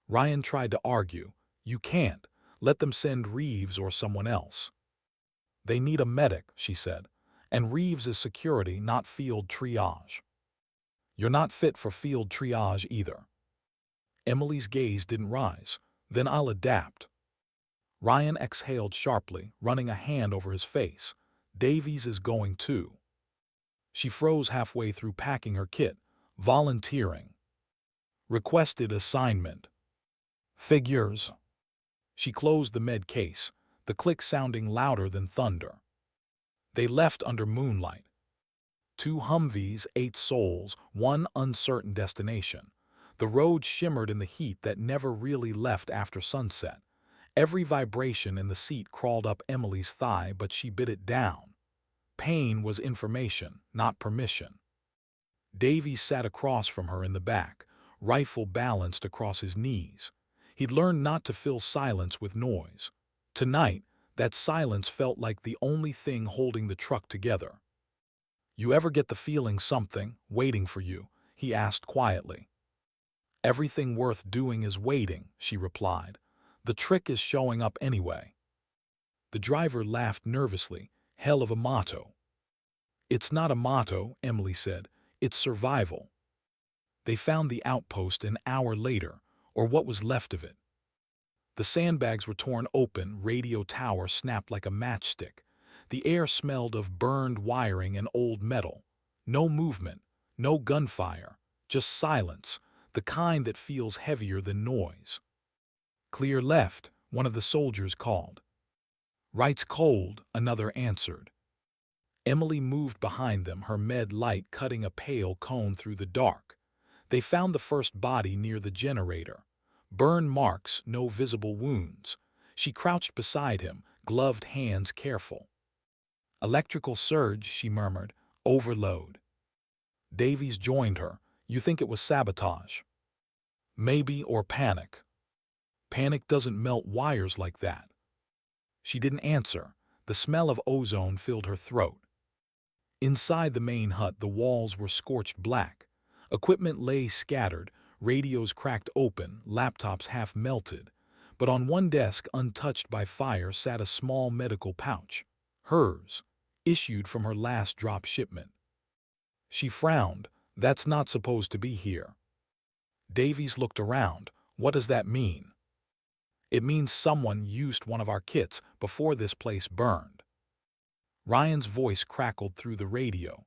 Ryan tried to argue. "You can't. Let them send Reeves or someone else." "They need a medic," she said, "and Reeves is security, not field triage." "You're not fit for field triage either." Emily's gaze didn't rise. "Then I'll adapt." Ryan exhaled sharply, running a hand over his face. "Davies is going too." She froze halfway through packing her kit. "Volunteering." "Requested assignment." "Figures." She closed the med case, the click sounding louder than thunder. They left under moonlight. 2 Humvees, 8 souls, one uncertain destination. The road shimmered in the heat that never really left after sunset. Every vibration in the seat crawled up Emily's thigh, but she bit it down. Pain was information, not permission. Davies sat across from her in the back, rifle balanced across his knees. He'd learned not to fill silence with noise. Tonight, that silence felt like the only thing holding the truck together. "You ever get the feeling something waiting for you?" he asked quietly. "Everything worth doing is waiting," she replied. "The trick is showing up anyway." The driver laughed nervously. "Hell of a motto." "It's not a motto," Emily said. "It's survival." They found the outpost an hour later, or what was left of it. The sandbags were torn open, radio tower snapped like a matchstick. The air smelled of burned wiring and old metal. No movement, no gunfire, just silence, the kind that feels heavier than noise. "Clear left," one of the soldiers called. Right's cold, another answered. Emily moved behind them, her med light cutting a pale cone through the dark. They found the first body near the generator. Burn marks, no visible wounds. She crouched beside him, gloved hands careful. Electrical surge, she murmured. Overload. Davies joined her. You think it was sabotage? Maybe, or panic. Panic doesn't melt wires like that. She didn't answer. The smell of ozone filled her throat. Inside the main hut, the walls were scorched black. Equipment lay scattered, radios cracked open, laptops half melted. But on one desk, untouched by fire, sat a small medical pouch. Hers, issued from her last drop shipment. She frowned. That's not supposed to be here. Davies looked around. What does that mean? It means someone used one of our kits before this place burned. Ryan's voice crackled through the radio.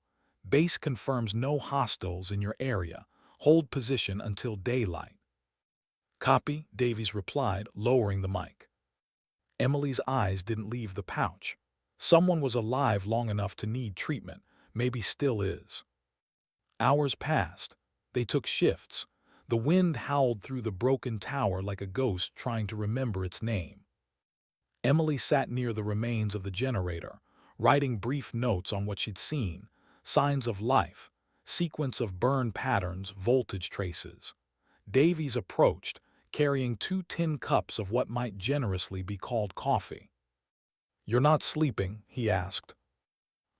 Base confirms no hostiles in your area. Hold position until daylight. Copy, Davies replied, lowering the mic. Emily's eyes didn't leave the pouch. Someone was alive long enough to need treatment, maybe still is. Hours passed. They took shifts. The wind howled through the broken tower like a ghost trying to remember its name. Emily sat near the remains of the generator, writing brief notes on what she'd seen, signs of life, sequence of burn patterns, voltage traces. Davies approached, carrying 2 tin cups of what might generously be called coffee. You're not sleeping, he asked.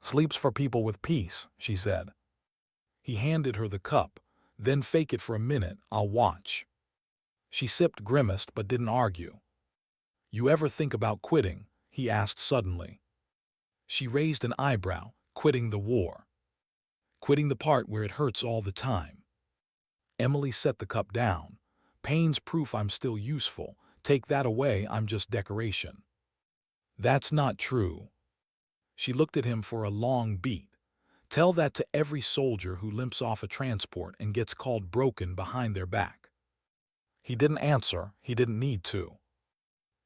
Sleep's for people with peace, she said. He handed her the cup. Then fake it for a minute, I'll watch. She sipped, grimaced, but didn't argue. You ever think about quitting? He asked suddenly. She raised an eyebrow. Quitting the war. Quitting the part where it hurts all the time. Emily set the cup down. Pain's proof I'm still useful. Take that away, I'm just decoration. That's not true. She looked at him for a long beat. Tell that to every soldier who limps off a transport and gets called broken behind their back. He didn't answer. He didn't need to.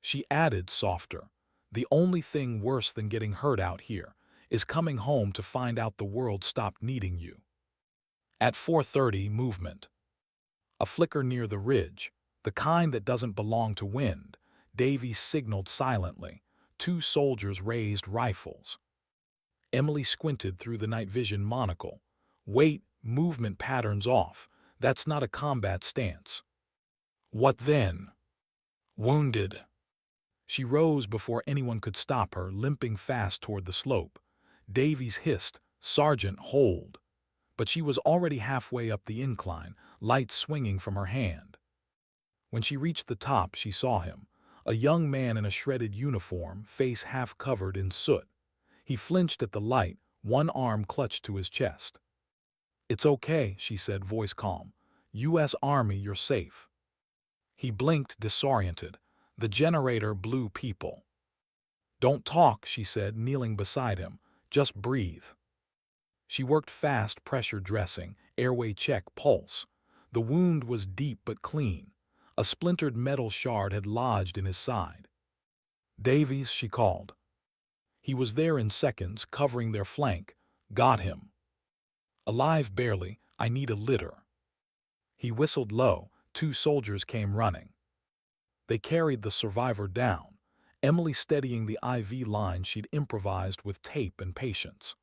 She added, softer, the only thing worse than getting hurt out here is coming home to find out the world stopped needing you. At 4:30, movement. A flicker near the ridge, the kind that doesn't belong to wind. Davies signaled silently. 2 soldiers raised rifles. Emily squinted through the night vision monocle. Wait, movement patterns off. That's not a combat stance. What then? Wounded. She rose before anyone could stop her, limping fast toward the slope. Davies hissed, Sergeant, hold. But she was already halfway up the incline, light swinging from her hand. When she reached the top, she saw him, a young man in a shredded uniform, face half covered in soot. He flinched at the light, one arm clutched to his chest. It's okay, she said, voice calm. U.S. Army, you're safe. He blinked, disoriented. The generator blew people. Don't talk, she said, kneeling beside him. Just breathe. She worked fast, pressure dressing, airway check, pulse. The wound was deep but clean. A splintered metal shard had lodged in his side. Davies, she called. He was there in seconds, covering their flank. Got him. Alive barely. I need a litter. He whistled low. 2 soldiers came running. They carried the survivor down, Emily steadying the IV line she'd improvised with tape and patience.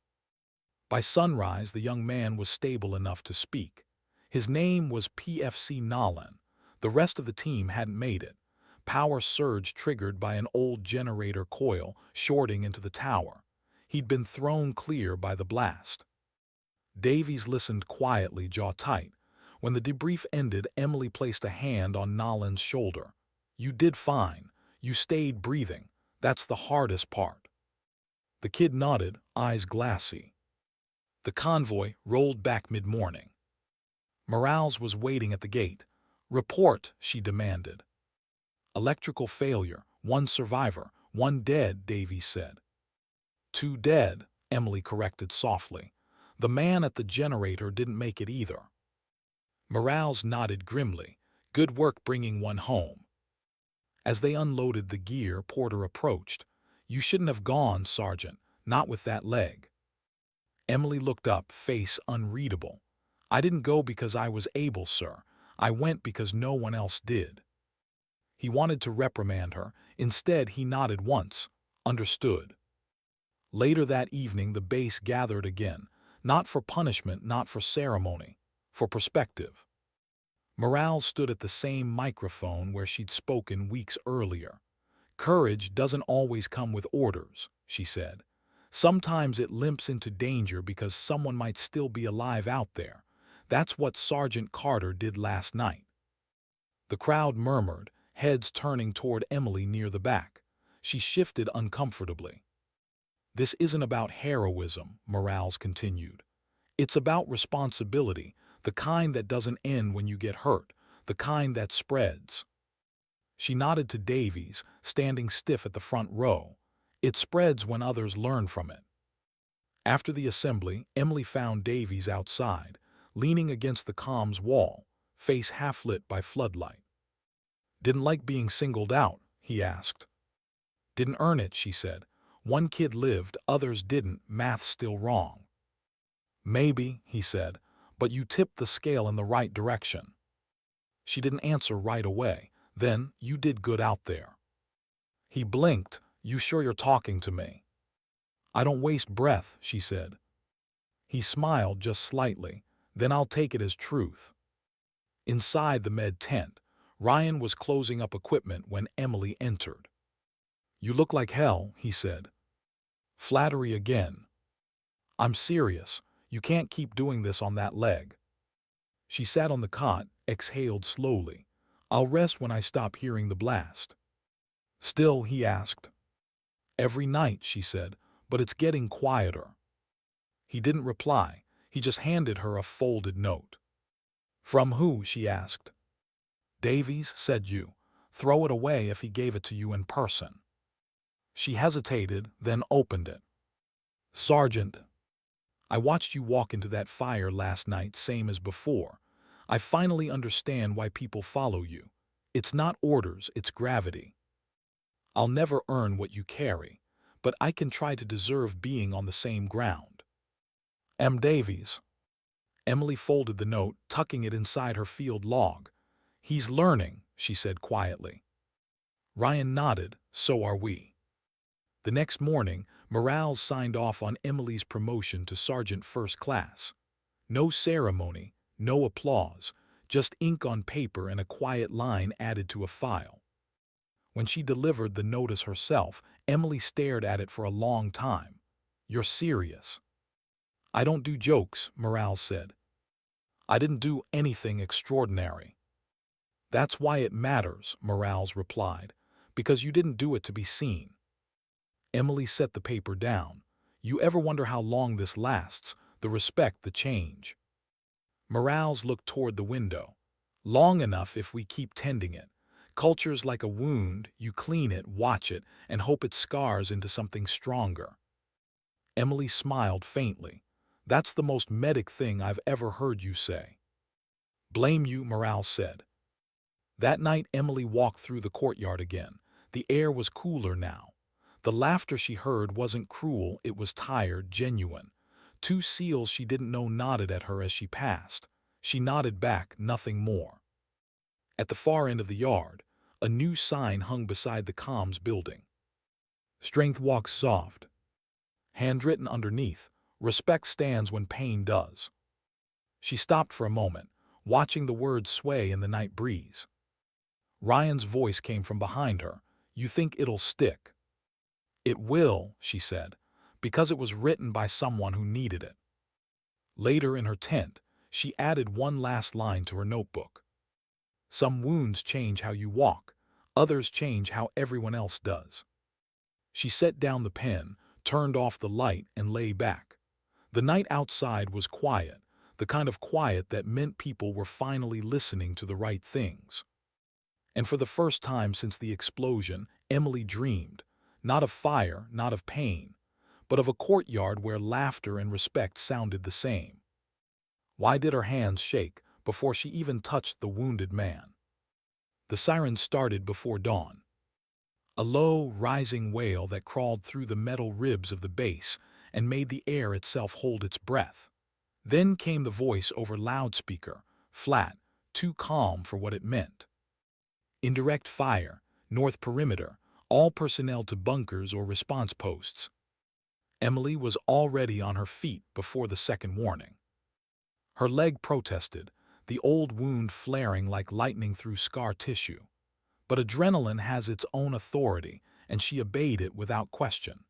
By sunrise, the young man was stable enough to speak. His name was PFC Nolan. The rest of the team hadn't made it. Power surge triggered by an old generator coil shorting into the tower. He'd been thrown clear by the blast. Davies listened quietly, jaw tight. When the debrief ended, Emily placed a hand on Nolan's shoulder. You did fine. You stayed breathing. That's the hardest part. The kid nodded, eyes glassy. The convoy rolled back mid-morning. Morales was waiting at the gate. Report, she demanded. Electrical failure. 1 survivor. 1 dead, Davies said. 2 dead, Emily corrected softly. The man at the generator didn't make it either. Morales nodded grimly. Good work bringing 1 home. As they unloaded the gear, Porter approached. "You shouldn't have gone, Sergeant, not with that leg." Emily looked up, face unreadable. "I didn't go because I was able, sir. I went because no one else did." He wanted to reprimand her. Instead, he nodded once. Understood. Later that evening, the base gathered again, not for punishment, not for ceremony, for perspective. Morale stood at the same microphone where she'd spoken weeks earlier. "Courage doesn't always come with orders," she said. "Sometimes it limps into danger because someone might still be alive out there. That's what Sergeant Carter did last night." The crowd murmured, heads turning toward Emily near the back. She shifted uncomfortably. "This isn't about heroism," Morales continued. "It's about responsibility, the kind that doesn't end when you get hurt, the kind that spreads." She nodded to Davies, standing stiff at the front row. "It spreads when others learn from it." After the assembly, Emily found Davies outside, leaning against the comms wall, face half-lit by floodlight. "Didn't like being singled out?" he asked. "Didn't earn it," she said. "One kid lived, others didn't, math's still wrong." "Maybe," he said, "but you tipped the scale in the right direction." She didn't answer right away. "Then, you did good out there." He blinked. "You sure you're talking to me?" "I don't waste breath," she said. He smiled just slightly. "Then I'll take it as truth." Inside the med tent, Ryan was closing up equipment when Emily entered. "You look like hell," he said. "Flattery again." "I'm serious. You can't keep doing this on that leg." She sat on the cot, exhaled slowly. "I'll rest when I stop hearing the blast." "Still?" he asked. "Every night," she said, "but it's getting quieter." He didn't reply. He just handed her a folded note. "From who?" she asked. "Davies said you. Throw it away if he gave it to you in person." She hesitated, then opened it. "Sergeant, I watched you walk into that fire last night, same as before. I finally understand why people follow you. It's not orders, it's gravity. I'll never earn what you carry, but I can try to deserve being on the same ground. M. Davies." Emily folded the note, tucking it inside her field log. "He's learning," she said quietly. Ryan nodded. "So are we." The next morning, Morales signed off on Emily's promotion to Sergeant First Class. No ceremony, no applause, just ink on paper and a quiet line added to a file. When she delivered the notice herself, Emily stared at it for a long time. "You're serious?" "I don't do jokes," Morales said. "I didn't do anything extraordinary." "That's why it matters," Morales replied, "because you didn't do it to be seen." Emily set the paper down. "You ever wonder how long this lasts? The respect, the change." Morales looked toward the window. "Long enough if we keep tending it. Culture's like a wound, you clean it, watch it, and hope it scars into something stronger." Emily smiled faintly. "That's the most medic thing I've ever heard you say." "Blame you," Morales said. That night Emily walked through the courtyard again. The air was cooler now. The laughter she heard wasn't cruel, it was tired, genuine. Two SEALs she didn't know nodded at her as she passed. She nodded back, nothing more. At the far end of the yard, a new sign hung beside the comms building. "Strength walks soft." Handwritten underneath, "Respect stands when pain does." She stopped for a moment, watching the words sway in the night breeze. Ryan's voice came from behind her. "You think it'll stick?" "It will," she said, "because it was written by someone who needed it." Later in her tent, she added one last line to her notebook. "Some wounds change how you walk, others change how everyone else does." She set down the pen, turned off the light, and lay back. The night outside was quiet, the kind of quiet that meant people were finally listening to the right things. And for the first time since the explosion, Emily dreamed, not of fire, not of pain, but of a courtyard where laughter and respect sounded the same. Why did her hands shake before she even touched the wounded man? The siren started before dawn. a low, rising wail that crawled through the metal ribs of the base and made the air itself hold its breath. Then came the voice over loudspeaker, flat, too calm for what it meant. Indirect fire, north perimeter, all personnel to bunkers or response posts. Emily was already on her feet before the second warning. Her leg protested, the old wound flaring like lightning through scar tissue. But adrenaline has its own authority, and she obeyed it without question.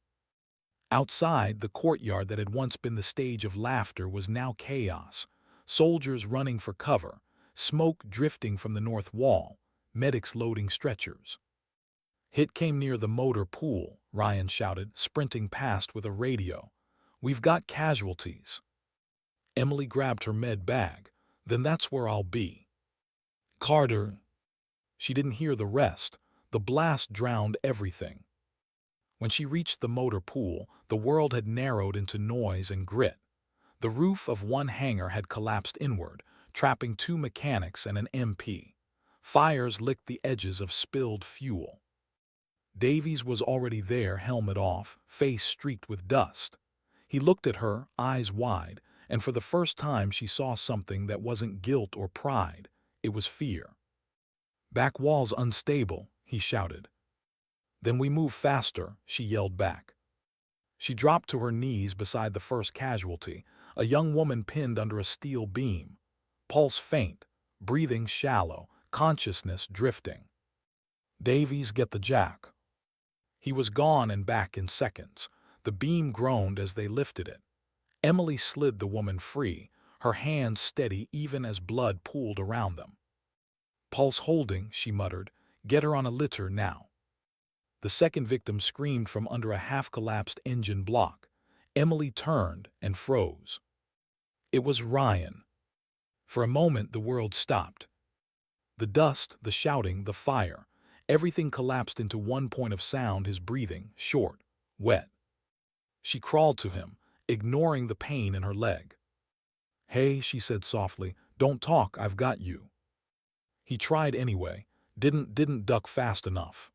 Outside, the courtyard that had once been the stage of laughter was now chaos. Soldiers running for cover, smoke drifting from the north wall, medics loading stretchers. "Hit came near the motor pool," Ryan shouted, sprinting past with a radio. "We've got casualties." Emily grabbed her med bag. "Then that's where I'll be." "Carter." She didn't hear the rest. The blast drowned everything. When she reached the motor pool, the world had narrowed into noise and grit. The roof of one hangar had collapsed inward, trapping 2 mechanics and an MP. Fires licked the edges of spilled fuel. Davies was already there, helmet off, face streaked with dust. He looked at her, eyes wide, and for the first time she saw something that wasn't guilt or pride. It was fear. "Back wall's unstable," he shouted. "Then we move faster," she yelled back. She dropped to her knees beside the first casualty, a young woman pinned under a steel beam. Pulse faint, breathing shallow, consciousness drifting. "Davies, get the jack." He was gone and back in seconds. The beam groaned as they lifted it. Emily slid the woman free, her hands steady even as blood pooled around them. "Pulse holding," she muttered. "Get her on a litter now." The second victim screamed from under a half-collapsed engine block. Emily turned and froze. It was Ryan. For a moment the world stopped. The dust, the shouting, the fire, everything collapsed into one point of sound, his breathing, short, wet. She crawled to him, ignoring the pain in her leg. "Hey," she said softly, "don't talk, I've got you." He tried anyway, didn't duck fast enough.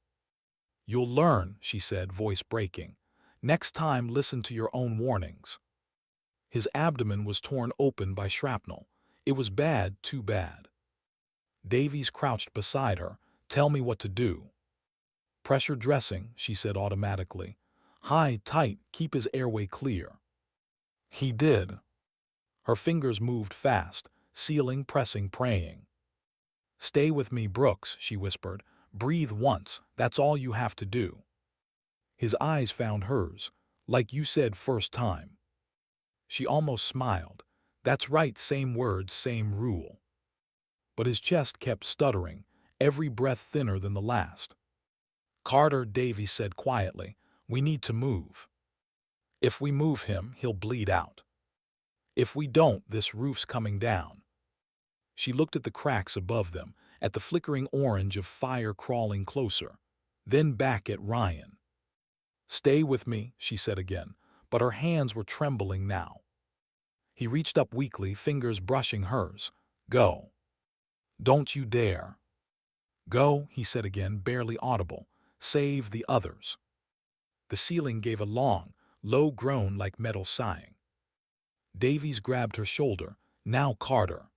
"You'll learn," she said, voice breaking. "Next time listen to your own warnings." His abdomen was torn open by shrapnel. It was bad, too bad. Davies crouched beside her. "Tell me what to do." "Pressure dressing," she said automatically. "High, tight, keep his airway clear." He did. Her fingers moved fast, sealing, pressing, praying. "Stay with me, Brooks," she whispered. "Breathe once, that's all you have to do." His eyes found hers. "Like you said first time." She almost smiled. "That's right, same words, same rule." But his chest kept stuttering, every breath thinner than the last. "Carter," Davies said quietly, "we need to move. If we move him, he'll bleed out. If we don't, this roof's coming down." She looked at the cracks above them, at the flickering orange of fire crawling closer, then back at Ryan. "Stay with me," she said again, but her hands were trembling now. He reached up weakly, fingers brushing hers. "Go. Don't you dare." "Go," he said again, barely audible. "Save the others." The ceiling gave a long, low groan like metal sighing. Davies grabbed her shoulder. "Now, Carter."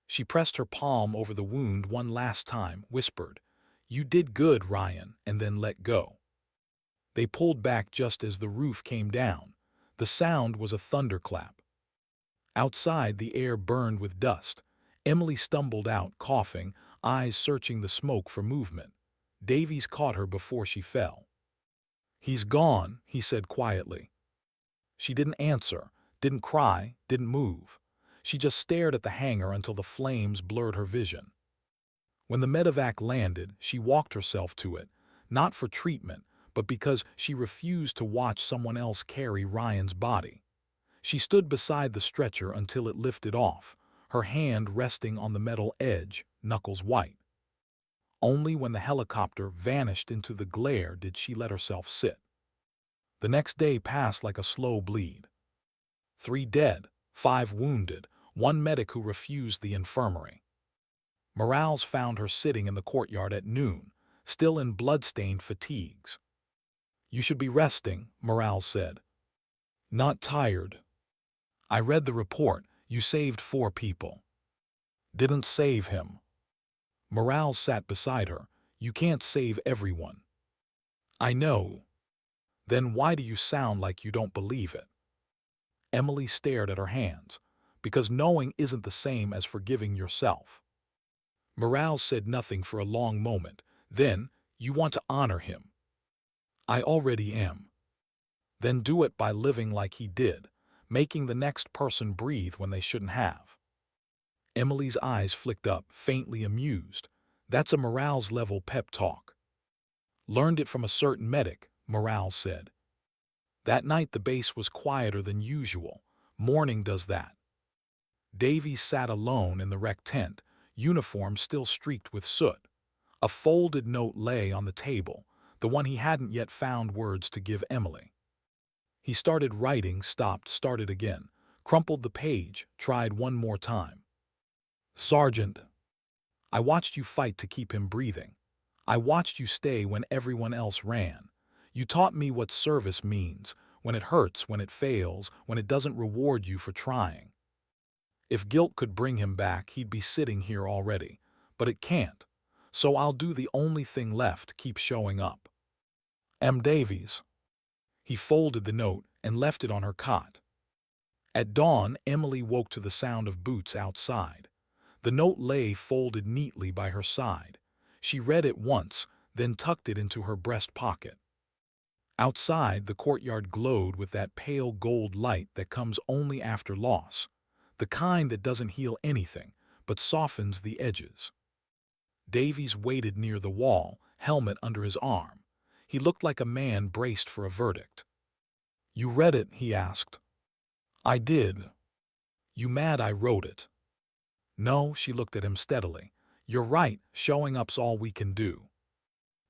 She pressed her palm over the wound one last time, whispered, "You did good, Ryan," and then let go. They pulled back just as the roof came down. The sound was a thunderclap. Outside, the air burned with dust. Emily stumbled out, coughing, eyes searching the smoke for movement. Davies caught her before she fell. "He's gone," he said quietly. She didn't answer, didn't cry, didn't move. She just stared at the hangar until the flames blurred her vision. When the medevac landed, she walked herself to it, not for treatment, but because she refused to watch someone else carry Ryan's body. She stood beside the stretcher until it lifted off, her hand resting on the metal edge, knuckles white. Only when the helicopter vanished into the glare did she let herself sit. The next day passed like a slow bleed. 3 dead, 5 wounded, 1 medic who refused the infirmary. Morales found her sitting in the courtyard at noon, still in blood-stained fatigues. "You should be resting," Morale said. "Not tired. I read the report. You saved 4 people." "Didn't save him." Morale sat beside her. "You can't save everyone." "I know." "Then why do you sound like you don't believe it?" Emily stared at her hands. "Because knowing isn't the same as forgiving yourself." Morale said nothing for a long moment. Then, "You want to honor him." "I already am." "Then do it by living like he did, making the next person breathe when they shouldn't have." Emily's eyes flicked up, faintly amused. "That's a Morales-level pep talk." "Learned it from a certain medic," Morales said. That night the base was quieter than usual. Morning does that. Davies sat alone in the rec tent, uniform still streaked with soot. A folded note lay on the table, the one he hadn't yet found words to give Emily. He started writing, stopped, started again, crumpled the page, tried one more time. "Sergeant, I watched you fight to keep him breathing. I watched you stay when everyone else ran. You taught me what service means, when it hurts, when it fails, when it doesn't reward you for trying. If guilt could bring him back, he'd be sitting here already. But it can't. So I'll do the only thing left, keep showing up. M. Davies." He folded the note and left it on her cot. At dawn, Emily woke to the sound of boots outside. The note lay folded neatly by her side. She read it once, then tucked it into her breast pocket. Outside, the courtyard glowed with that pale gold light that comes only after loss, the kind that doesn't heal anything, but softens the edges. Davies waited near the wall, helmet under his arm. He looked like a man braced for a verdict. "You read it?" he asked. "I did." "You mad I wrote it?" "No," she looked at him steadily. "You're right, showing up's all we can do."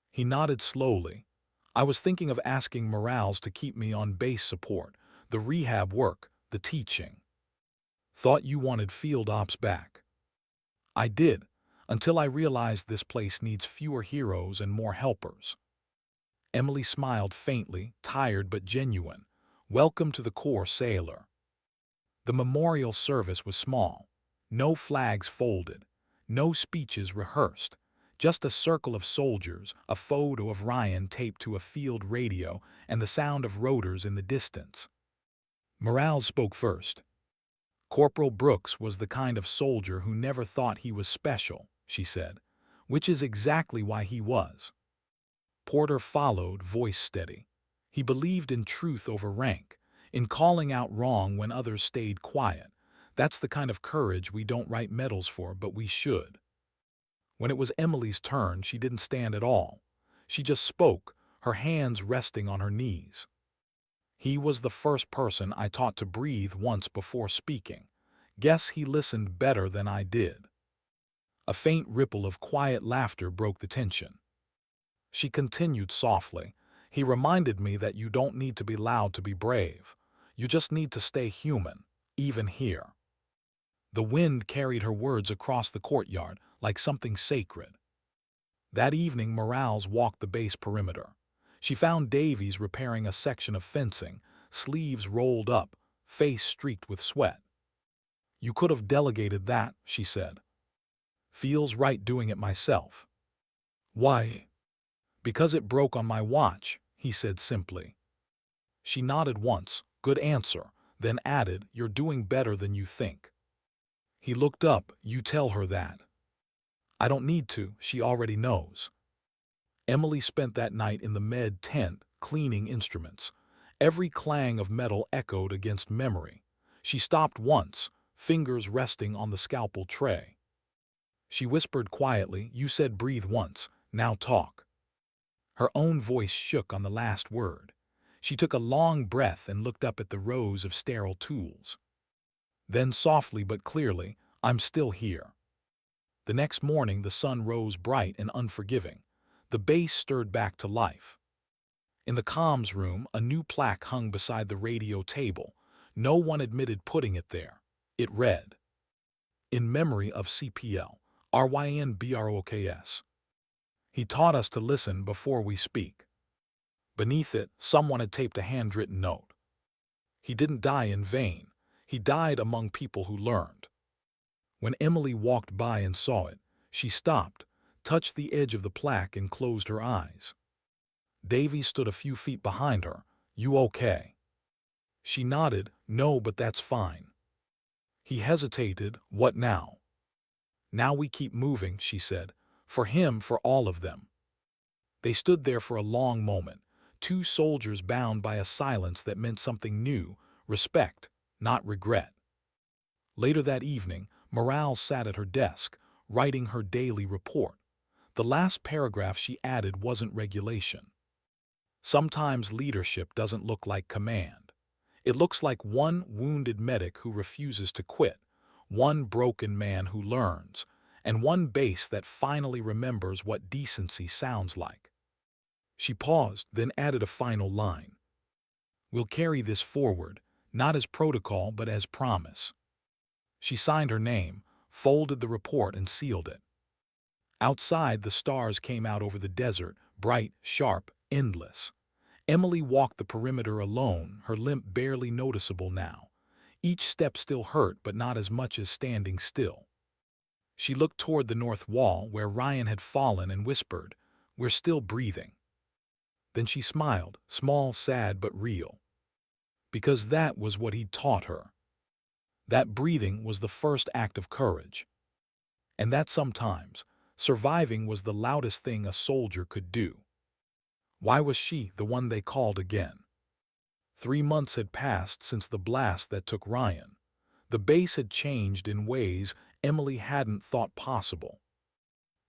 He nodded slowly. "I was thinking of asking Morales to keep me on base support, the rehab work, the teaching." "Thought you wanted field ops back." "I did, until I realized this place needs fewer heroes and more helpers." Emily smiled faintly, tired but genuine. "Welcome to the Corps, sailor." The memorial service was small. No flags folded, no speeches rehearsed, just a circle of soldiers, a photo of Ryan taped to a field radio, and the sound of rotors in the distance. Morales spoke first. "Corporal Brooks was the kind of soldier who never thought he was special," she said, "which is exactly why he was." Porter followed, voice steady. He believed in truth over rank, in calling out wrong when others stayed quiet. That's the kind of courage we don't write medals for, but we should. When it was Emily's turn, she didn't stand at all. She just spoke, her hands resting on her knees. "He was the first person I taught to breathe once before speaking. Guess he listened better than I did." A faint ripple of quiet laughter broke the tension. She continued softly. "He reminded me that you don't need to be loud to be brave. You just need to stay human, even here." The wind carried her words across the courtyard like something sacred. That evening, Morales walked the base perimeter. She found Davies repairing a section of fencing, sleeves rolled up, face streaked with sweat. "You could have delegated that," she said. "Feels right doing it myself." "Why?" "Because it broke on my watch," he said simply. She nodded once, "Good answer," then added, "You're doing better than you think." He looked up. "You tell her that." "I don't need to, she already knows." Emily spent that night in the med tent, cleaning instruments. Every clang of metal echoed against memory. She stopped once, fingers resting on the scalpel tray. She whispered quietly, "You said breathe once, now talk." Her own voice shook on the last word. She took a long breath and looked up at the rows of sterile tools. Then softly but clearly, "I'm still here." The next morning the sun rose bright and unforgiving. The base stirred back to life. In the comms room, a new plaque hung beside the radio table. No one admitted putting it there. It read, "In memory of CPL, RYN BROKS." He taught us to listen before we speak. Beneath it, someone had taped a handwritten note. He didn't die in vain. He died among people who learned. When Emily walked by and saw it, she stopped, touched the edge of the plaque and closed her eyes. Davy stood a few feet behind her. "You okay?" She nodded. "No, but that's fine." He hesitated. "What now?" "Now we keep moving," she said. "For him, for all of them." They stood there for a long moment, two soldiers bound by a silence that meant something new, respect, not regret. Later that evening, Morale sat at her desk, writing her daily report. The last paragraph she added wasn't regulation. Sometimes leadership doesn't look like command. It looks like one wounded medic who refuses to quit, one broken man who learns, and one base that finally remembers what decency sounds like. She paused, then added a final line. "We'll carry this forward, not as protocol but as promise." She signed her name, folded the report and sealed it. Outside, the stars came out over the desert, bright, sharp, endless. Emily walked the perimeter alone, her limp barely noticeable now. Each step still hurt, but not as much as standing still. She looked toward the north wall, where Ryan had fallen, and whispered, "We're still breathing." Then she smiled, small, sad, but real. Because that was what he'd taught her. That breathing was the first act of courage. And that sometimes, surviving was the loudest thing a soldier could do. Why was she the one they called again? 3 months had passed since the blast that took Ryan. The base had changed in ways Emily hadn't thought possible.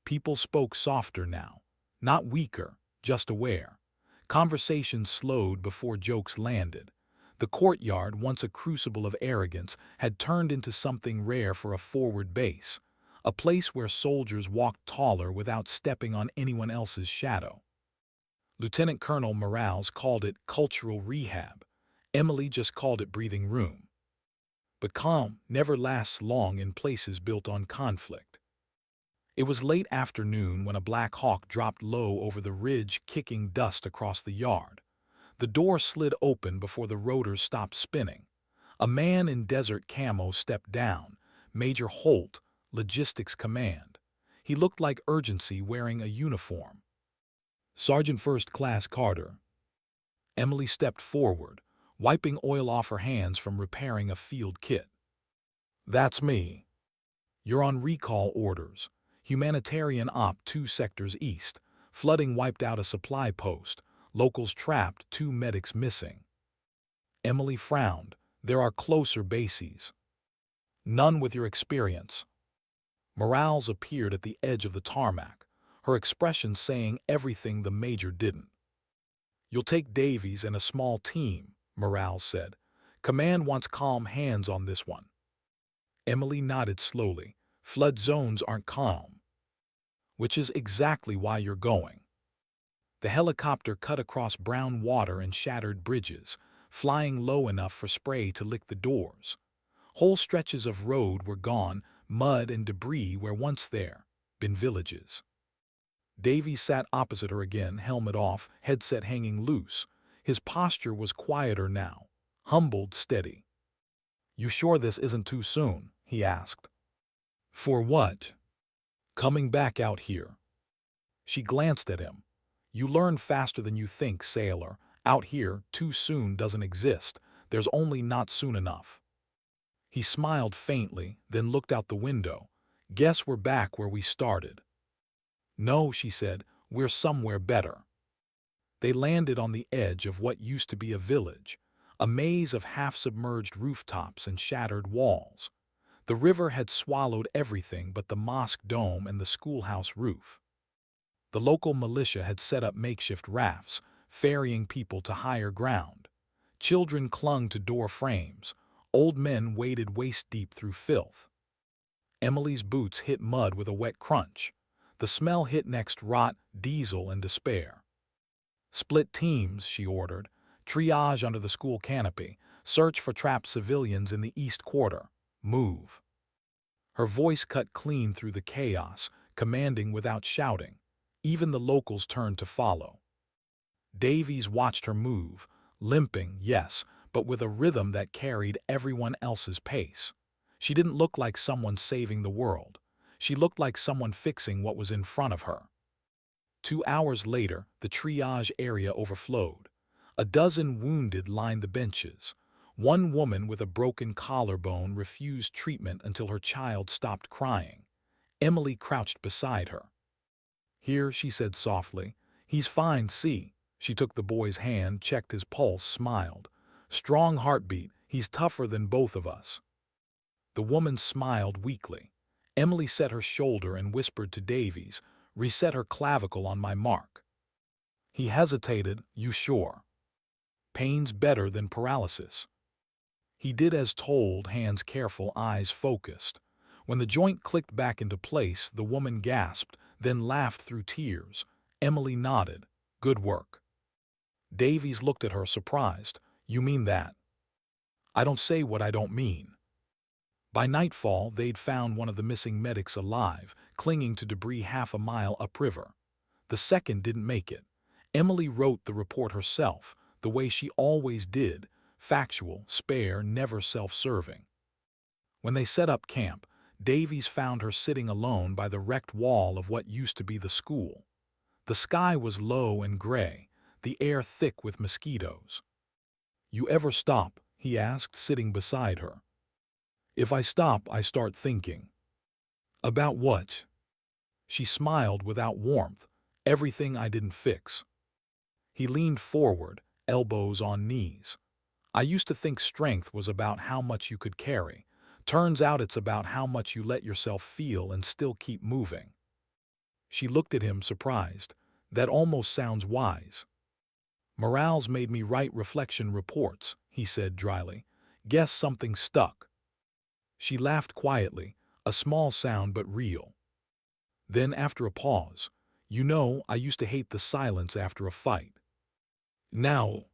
People spoke softer now, not weaker, just aware. Conversations slowed before jokes landed. The courtyard, once a crucible of arrogance, had turned into something rare for a forward base, a place where soldiers walked taller without stepping on anyone else's shadow. Lieutenant Colonel Morales called it cultural rehab. Emily just called it breathing room. But calm never lasts long in places built on conflict. It was late afternoon when a Black Hawk dropped low over the ridge, kicking dust across the yard. The door slid open before the rotors stopped spinning. A man in desert camo stepped down, Major Holt, Logistics Command. He looked like urgency wearing a uniform. "Sergeant First Class Carter." Emily stepped forward, wiping oil off her hands from repairing a field kit. "That's me." "You're on recall orders. Humanitarian op 2 sectors east. Flooding wiped out a supply post. Locals trapped, 2 medics missing." Emily frowned. "There are closer bases." "None with your experience." Morales appeared at the edge of the tarmac, her expression saying everything the major didn't. "You'll take Davies and a small team," Morales said. "Command wants calm hands on this one." Emily nodded slowly. "Flood zones aren't calm." "Which is exactly why you're going." The helicopter cut across brown water and shattered bridges, flying low enough for spray to lick the doors. Whole stretches of road were gone, mud and debris where once there been villages. Davy sat opposite her again, helmet off, headset hanging loose. His posture was quieter now, humbled, steady. "You sure this isn't too soon?" he asked. "For what?" "Coming back out here." She glanced at him. "You learn faster than you think, sailor. Out here, too soon doesn't exist. There's only not soon enough." He smiled faintly, then looked out the window. "Guess we're back where we started." "No," she said, "we're somewhere better." They landed on the edge of what used to be a village, a maze of half-submerged rooftops and shattered walls. The river had swallowed everything but the mosque dome and the schoolhouse roof. The local militia had set up makeshift rafts, ferrying people to higher ground. Children clung to door frames. Old men waded waist-deep through filth. Emily's boots hit mud with a wet crunch. The smell hit next rot, diesel, and despair. "Split teams," she ordered. "Triage under the school canopy. Search for trapped civilians in the east quarter. Move." Her voice cut clean through the chaos, commanding without shouting. Even the locals turned to follow. Davies watched her move, limping, yes, but with a rhythm that carried everyone else's pace. She didn't look like someone saving the world. She looked like someone fixing what was in front of her. 2 hours later, the triage area overflowed. A dozen wounded lined the benches. One woman with a broken collarbone refused treatment until her child stopped crying. Emily crouched beside her. "Here," she said softly. "He's fine, see." She took the boy's hand, checked his pulse, smiled. "Strong heartbeat. He's tougher than both of us." The woman smiled weakly. Emily set her shoulder and whispered to Davies, "Reset her clavicle on my mark." He hesitated. "You sure? Pain's better than paralysis." He did as told, hands careful, eyes focused. When the joint clicked back into place, the woman gasped, then laughed through tears. Emily nodded. "Good work." Davies looked at her, surprised. "You mean that?" "I don't say what I don't mean." By nightfall, they'd found one of the missing medics alive, clinging to debris half a mile upriver. The second didn't make it. Emily wrote the report herself, the way she always did, factual, spare, never self-serving. When they set up camp, Davies found her sitting alone by the wrecked wall of what used to be the school. The sky was low and gray, the air thick with mosquitoes. "You ever stop?" he asked, sitting beside her. "If I stop, I start thinking." "About what?" She smiled without warmth. "Everything I didn't fix." He leaned forward, elbows on knees. "I used to think strength was about how much you could carry. Turns out it's about how much you let yourself feel and still keep moving." She looked at him, surprised. "That almost sounds wise." "Morale's made me write reflection reports," he said dryly. "Guess something stuck." She laughed quietly, a small sound but real. Then, after a pause, "You know, I used to hate the silence after a fight. Now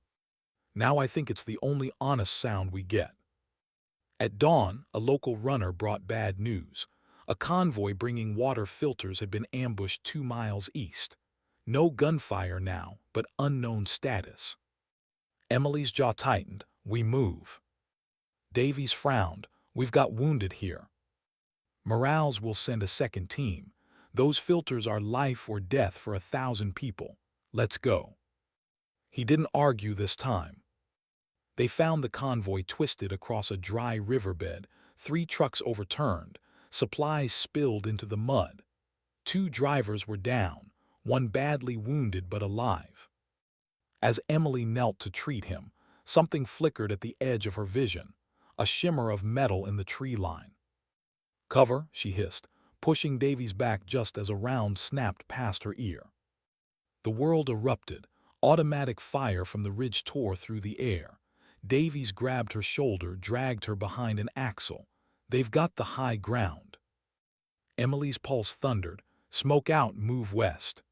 I think it's the only honest sound we get." At dawn, a local runner brought bad news. A convoy bringing water filters had been ambushed 2 miles east. No gunfire now, but unknown status. Emily's jaw tightened. "We move." Davies frowned. "We've got wounded here." "Morales will send a second team. Those filters are life or death for 1,000 people. Let's go." He didn't argue this time. They found the convoy twisted across a dry riverbed, 3 trucks overturned, supplies spilled into the mud. 2 drivers were down, one badly wounded but alive. As Emily knelt to treat him, something flickered at the edge of her vision, a shimmer of metal in the tree line. "Cover," she hissed, pushing Davies back just as a round snapped past her ear. The world erupted. Automatic fire from the ridge tore through the air. Davies grabbed her shoulder, dragged her behind an axle. "They've got the high ground." Emily's pulse thundered. "Smoke out, move west."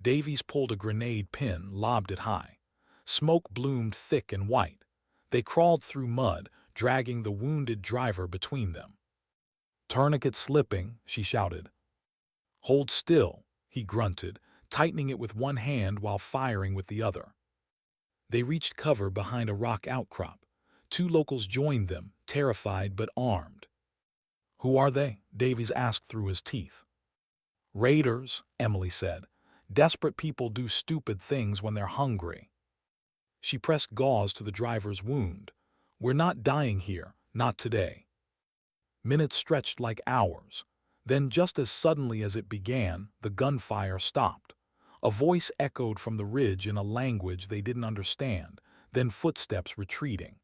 Davies pulled a grenade pin, lobbed it high. Smoke bloomed thick and white. They crawled through mud, dragging the wounded driver between them. "Tourniquet slipping," she shouted. "Hold still," he grunted, tightening it with one hand while firing with the other. They reached cover behind a rock outcrop. 2 locals joined them, terrified but armed. "Who are they?" Davies asked through his teeth. "Raiders," Emily said. "Desperate people do stupid things when they're hungry." She pressed gauze to the driver's wound. "We're not dying here, not today." Minutes stretched like hours. Then, just as suddenly as it began, the gunfire stopped. A voice echoed from the ridge in a language they didn't understand, then footsteps retreating.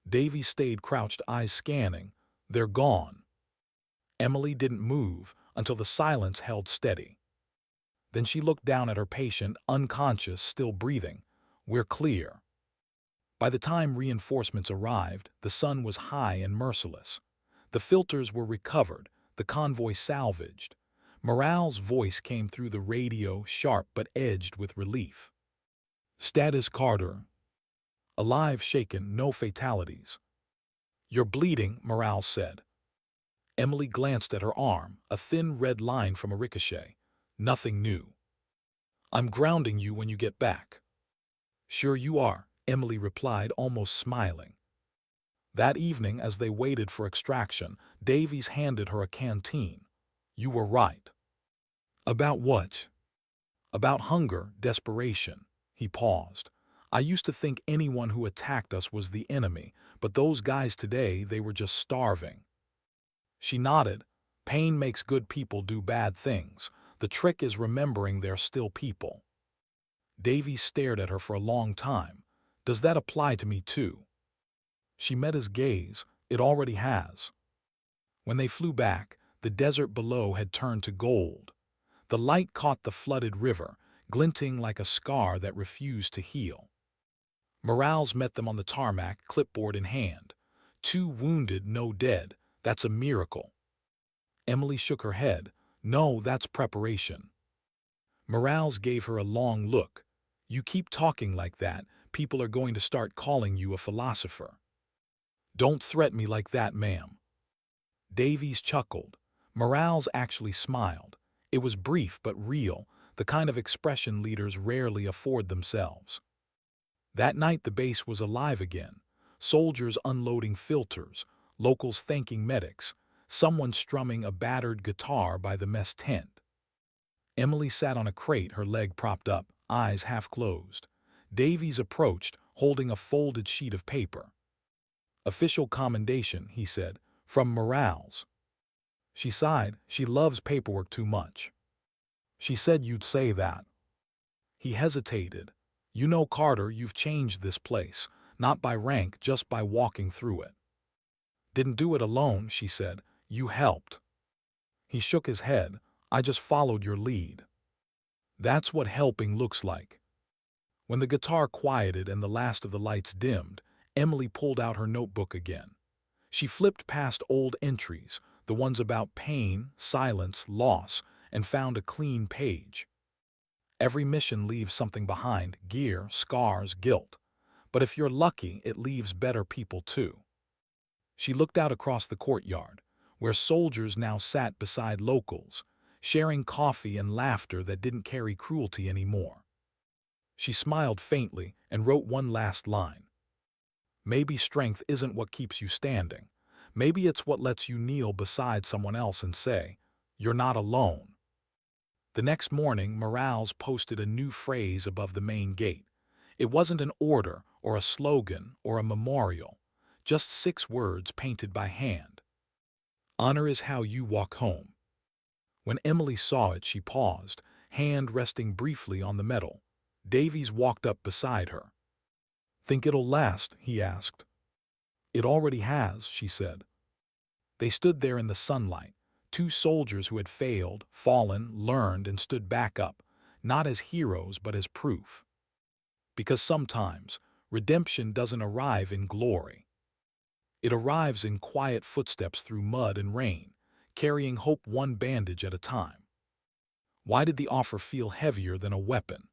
Davy stayed crouched, eyes scanning. "They're gone." Emily didn't move until the silence held steady. Then she looked down at her patient, unconscious, still breathing. "We're clear." By the time reinforcements arrived, the sun was high and merciless. The filters were recovered, the convoy salvaged. Morale's voice came through the radio, sharp but edged with relief. "Status Carter. Alive, shaken, no fatalities." "You're bleeding," Morale said. Emily glanced at her arm, a thin red line from a ricochet. Nothing new. I'm grounding you when you get back. Sure you are, Emily replied, almost smiling. That evening, as they waited for extraction, Davies handed her a canteen. You were right. About what? About hunger, desperation. He paused. I used to think anyone who attacked us was the enemy, but those guys today, they were just starving. She nodded. Pain makes good people do bad things. The trick is remembering they're still people. Davies stared at her for a long time. Does that apply to me too? She met his gaze. It already has. When they flew back, the desert below had turned to gold. The light caught the flooded river, glinting like a scar that refused to heal. Morales met them on the tarmac, clipboard in hand. 2 wounded, no dead. That's a miracle. Emily shook her head. No, that's preparation. Morales gave her a long look. You keep talking like that, people are going to start calling you a philosopher. Don't threaten me like that, ma'am. Davies chuckled. Morales actually smiled. It was brief but real, the kind of expression leaders rarely afford themselves. That night the base was alive again. Soldiers unloading filters, locals thanking medics, someone strumming a battered guitar by the mess tent. Emily sat on a crate, her leg propped up, eyes half closed. Davies approached, holding a folded sheet of paper. Official commendation, he said, from Morales. She sighed. She loves paperwork too much. She said you'd say that. He hesitated. You know, Carter, you've changed this place, not by rank, just by walking through it. Didn't do it alone, she said. You helped. He shook his head. I just followed your lead. That's what helping looks like. When the guitar quieted and the last of the lights dimmed, Emily pulled out her notebook again. She flipped past old entries, the ones about pain, silence, loss, and found a clean page. Every mission leaves something behind, gear, scars, guilt. But if you're lucky, it leaves better people too. She looked out across the courtyard, where soldiers now sat beside locals, sharing coffee and laughter that didn't carry cruelty anymore. She smiled faintly and wrote one last line. Maybe strength isn't what keeps you standing. Maybe it's what lets you kneel beside someone else and say, you're not alone. The next morning, Morales posted a new phrase above the main gate. It wasn't an order or a slogan or a memorial, just 6 words painted by hand. Honor is how you walk home. When Emily saw it, she paused, hand resting briefly on the metal. Davies walked up beside her. Think it'll last? He asked. It already has, she said. They stood there in the sunlight, 2 soldiers who had failed, fallen, learned, and stood back up, not as heroes but as proof. Because sometimes, redemption doesn't arrive in glory. It arrives in quiet footsteps through mud and rain, carrying hope one bandage at a time. Why did the offer feel heavier than a weapon?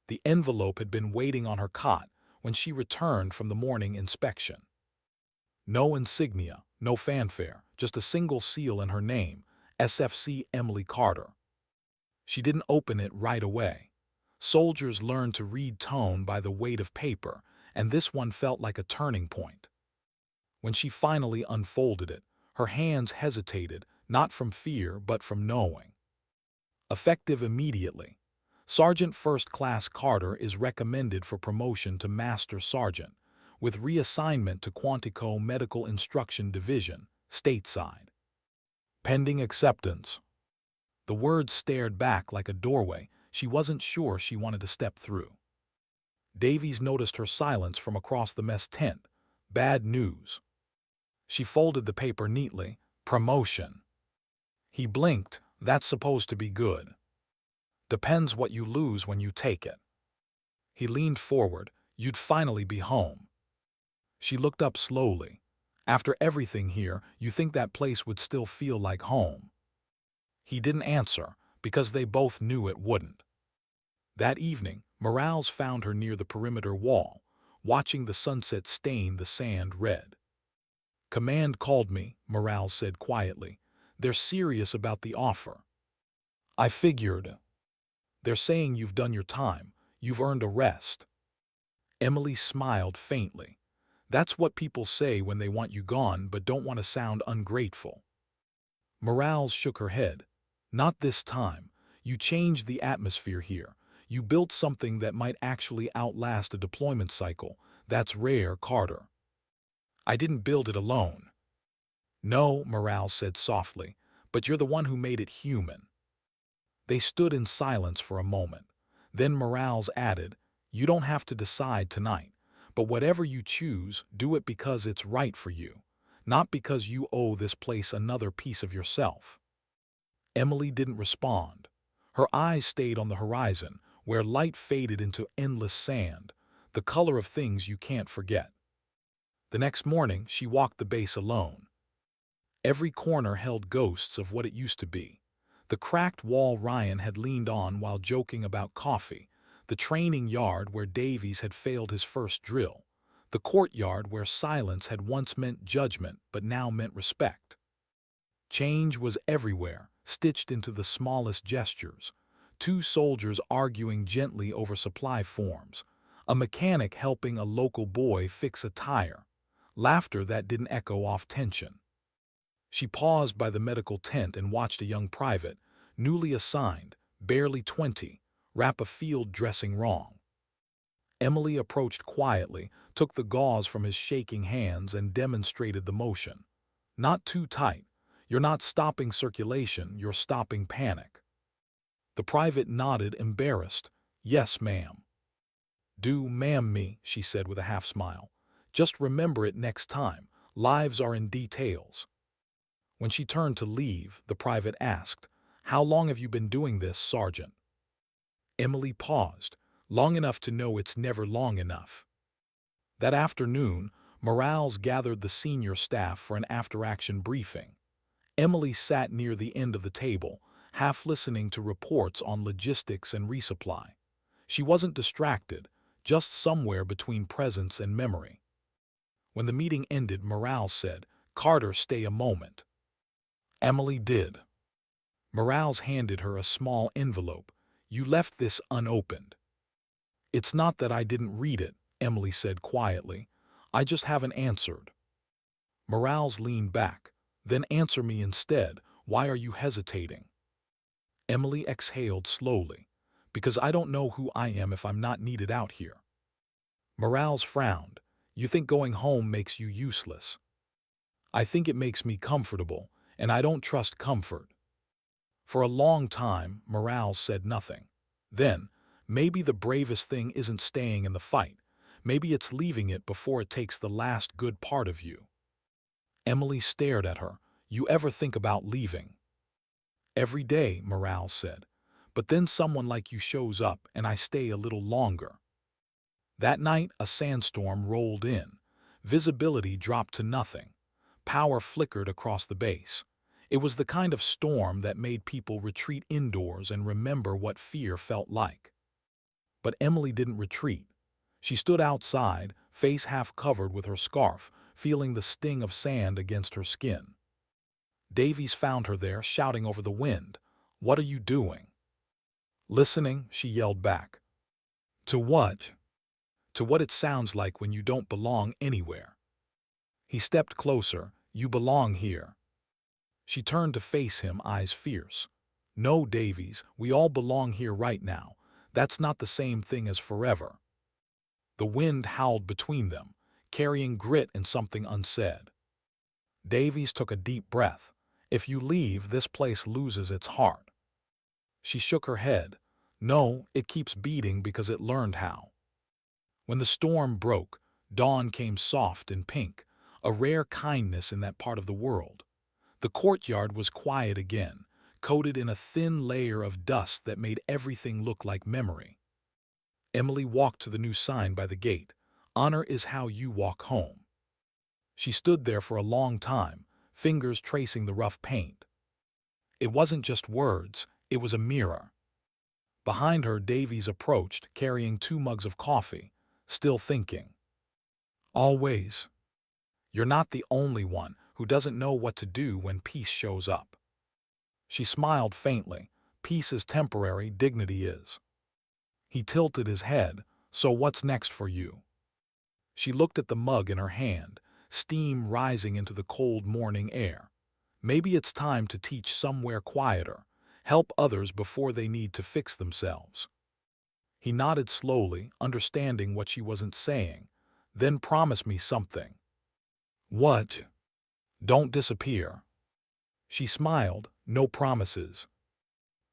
The envelope had been waiting on her cot when she returned from the morning inspection. No insignia, no fanfare, just a single seal and her name, SFC Emily Carter. She didn't open it right away. Soldiers learn to read tone by the weight of paper, and this one felt like a turning point. When she finally unfolded it, her hands hesitated, not from fear but from knowing. Effective immediately. Sergeant First Class Carter is recommended for promotion to Master Sergeant, with reassignment to Quantico Medical Instruction Division, stateside. Pending acceptance. The words stared back like a doorway she wasn't sure she wanted to step through. Davies noticed her silence from across the mess tent. Bad news. She folded the paper neatly. Promotion. He blinked. That's supposed to be good. Depends what you lose when you take it. He leaned forward. You'd finally be home. She looked up slowly. After everything here, you think that place would still feel like home? He didn't answer, because they both knew it wouldn't. That evening, Morales found her near the perimeter wall, watching the sunset stain the sand red. Command called me, Morales said quietly. They're serious about the offer. I figured. They're saying you've done your time. You've earned a rest. Emily smiled faintly. That's what people say when they want you gone but don't want to sound ungrateful. Morales shook her head. Not this time. You changed the atmosphere here. You built something that might actually outlast a deployment cycle. That's rare, Carter. I didn't build it alone. No, Morales said softly, but you're the one who made it human. They stood in silence for a moment. Then Morales added, you don't have to decide tonight, but whatever you choose, do it because it's right for you, not because you owe this place another piece of yourself. Emily didn't respond. Her eyes stayed on the horizon, where light faded into endless sand, the color of things you can't forget. The next morning, she walked the base alone. Every corner held ghosts of what it used to be. The cracked wall Ryan had leaned on while joking about coffee, the training yard where Davies had failed his first drill, the courtyard where silence had once meant judgment but now meant respect. Change was everywhere, stitched into the smallest gestures. Two soldiers arguing gently over supply forms, a mechanic helping a local boy fix a tire, laughter that didn't echo off tension. She paused by the medical tent and watched a young private, newly assigned, barely 20, wrap a field dressing wrong. Emily approached quietly, took the gauze from his shaking hands and demonstrated the motion. Not too tight. You're not stopping circulation, you're stopping panic. The private nodded, embarrassed. Yes, ma'am. Do ma'am me, she said with a half smile. Just remember it next time. Lives are in details. When she turned to leave, the private asked, how long have you been doing this, Sergeant? Emily paused, long enough to know it's never long enough. That afternoon, Morales gathered the senior staff for an after-action briefing. Emily sat near the end of the table, half listening to reports on logistics and resupply. She wasn't distracted, just somewhere between presence and memory. When the meeting ended, Morales said, Carter, stay a moment. Emily did. Morales handed her a small envelope. You left this unopened. It's not that I didn't read it, Emily said quietly. I just haven't answered. Morales leaned back. Then answer me instead. Why are you hesitating? Emily exhaled slowly. Because I don't know who I am if I'm not needed out here. Morales frowned. You think going home makes you useless. I think it makes me comfortable, and I don't trust comfort. For a long time, Morales said nothing. Then, maybe the bravest thing isn't staying in the fight. Maybe it's leaving it before it takes the last good part of you. Emily stared at her. You ever think about leaving? Every day, Morales said. But then someone like you shows up and I stay a little longer. That night, a sandstorm rolled in. Visibility dropped to nothing. Power flickered across the base. It was the kind of storm that made people retreat indoors and remember what fear felt like. But Emily didn't retreat. She stood outside, face half covered with her scarf, feeling the sting of sand against her skin. Davies found her there, shouting over the wind. What are you doing? Listening, she yelled back. To what? To what it sounds like when you don't belong anywhere. He stepped closer. You belong here. She turned to face him, eyes fierce. No, Davies, we all belong here right now. That's not the same thing as forever. The wind howled between them, carrying grit and something unsaid. Davies took a deep breath. If you leave, this place loses its heart. She shook her head. No, it keeps beating because it learned how. When the storm broke, dawn came soft and pink, a rare kindness in that part of the world. The courtyard was quiet again, coated in a thin layer of dust that made everything look like memory. Emily walked to the new sign by the gate. Honor is how you walk home. She stood there for a long time, fingers tracing the rough paint. It wasn't just words, it was a mirror. Behind her, Davies approached, carrying 2 mugs of coffee, still thinking. Always. You're not the only one who doesn't know what to do when peace shows up. She smiled faintly. Peace is temporary, dignity is. He tilted his head. So what's next for you? She looked at the mug in her hand, steam rising into the cold morning air. Maybe it's time to teach somewhere quieter, help others before they need to fix themselves. He nodded slowly, understanding what she wasn't saying. Then promise me something. What? Don't disappear. She smiled. No promises.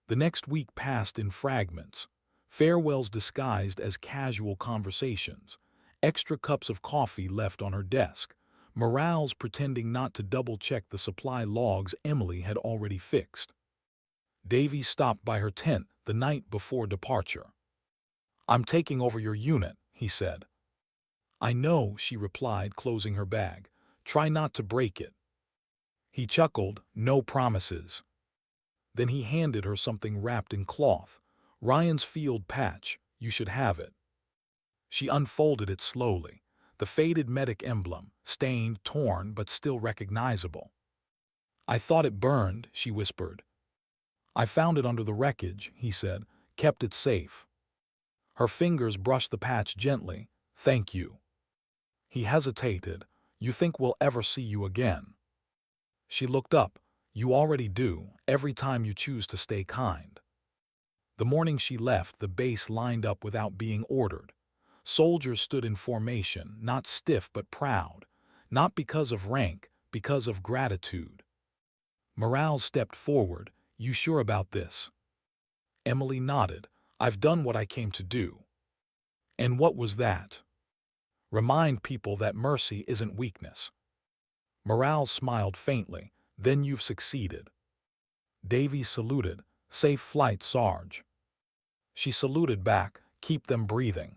The next week passed in fragments. Farewells disguised as casual conversations. Extra cups of coffee left on her desk. Morales pretending not to double-check the supply logs Emily had already fixed. Davy stopped by her tent the night before departure. I'm taking over your unit, he said. I know, she replied, closing her bag. Try not to break it. He chuckled. No promises. Then he handed her something wrapped in cloth. Ryan's field patch. You should have it. She unfolded it slowly. The faded medic emblem, stained, torn, but still recognizable. I thought it burned, she whispered. I found it under the wreckage, he said, kept it safe. Her fingers brushed the patch gently. Thank you. He hesitated. You think we'll ever see you again? She looked up. You already do, every time you choose to stay kind. The morning she left, the base lined up without being ordered. Soldiers stood in formation, not stiff but proud, not because of rank, because of gratitude. Morales stepped forward. You sure about this? Emily nodded. I've done what I came to do. And what was that? Remind people that mercy isn't weakness. Morales smiled faintly. Then you've succeeded. Davy saluted. Safe flight, Sarge. She saluted back. Keep them breathing.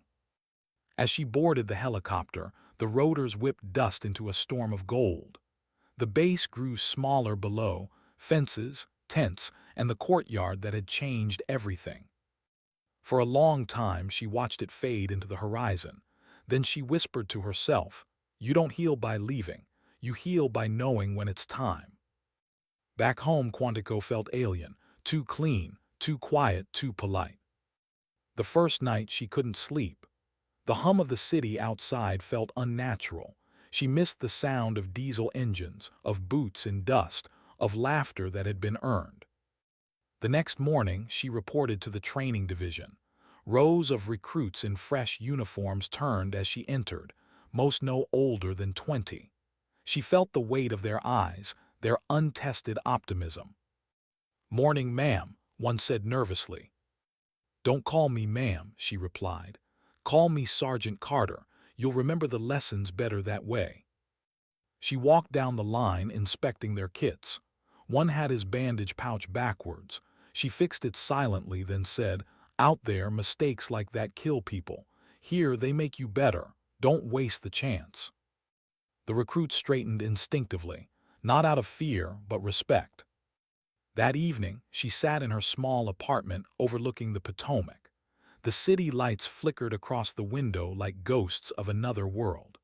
As she boarded the helicopter, the rotors whipped dust into a storm of gold. The base grew smaller below, fences, tents, and the courtyard that had changed everything. For a long time she watched it fade into the horizon. Then she whispered to herself, you don't heal by leaving, you heal by knowing when it's time. Back home, Quantico felt alien, too clean, too quiet, too polite. The first night she couldn't sleep. The hum of the city outside felt unnatural. She missed the sound of diesel engines, of boots in dust, of laughter that had been earned. The next morning, she reported to the training division. Rows of recruits in fresh uniforms turned as she entered, most no older than 20. She felt the weight of their eyes, their untested optimism. Morning, ma'am, one said nervously. Don't call me ma'am, she replied. Call me Sergeant Carter. You'll remember the lessons better that way. She walked down the line, inspecting their kits. One had his bandage pouch backwards. She fixed it silently, then said, out there, mistakes like that kill people. Here, they make you better. Don't waste the chance. The recruit straightened instinctively, not out of fear, but respect. That evening, she sat in her small apartment overlooking the Potomac. The city lights flickered across the window like ghosts of another world.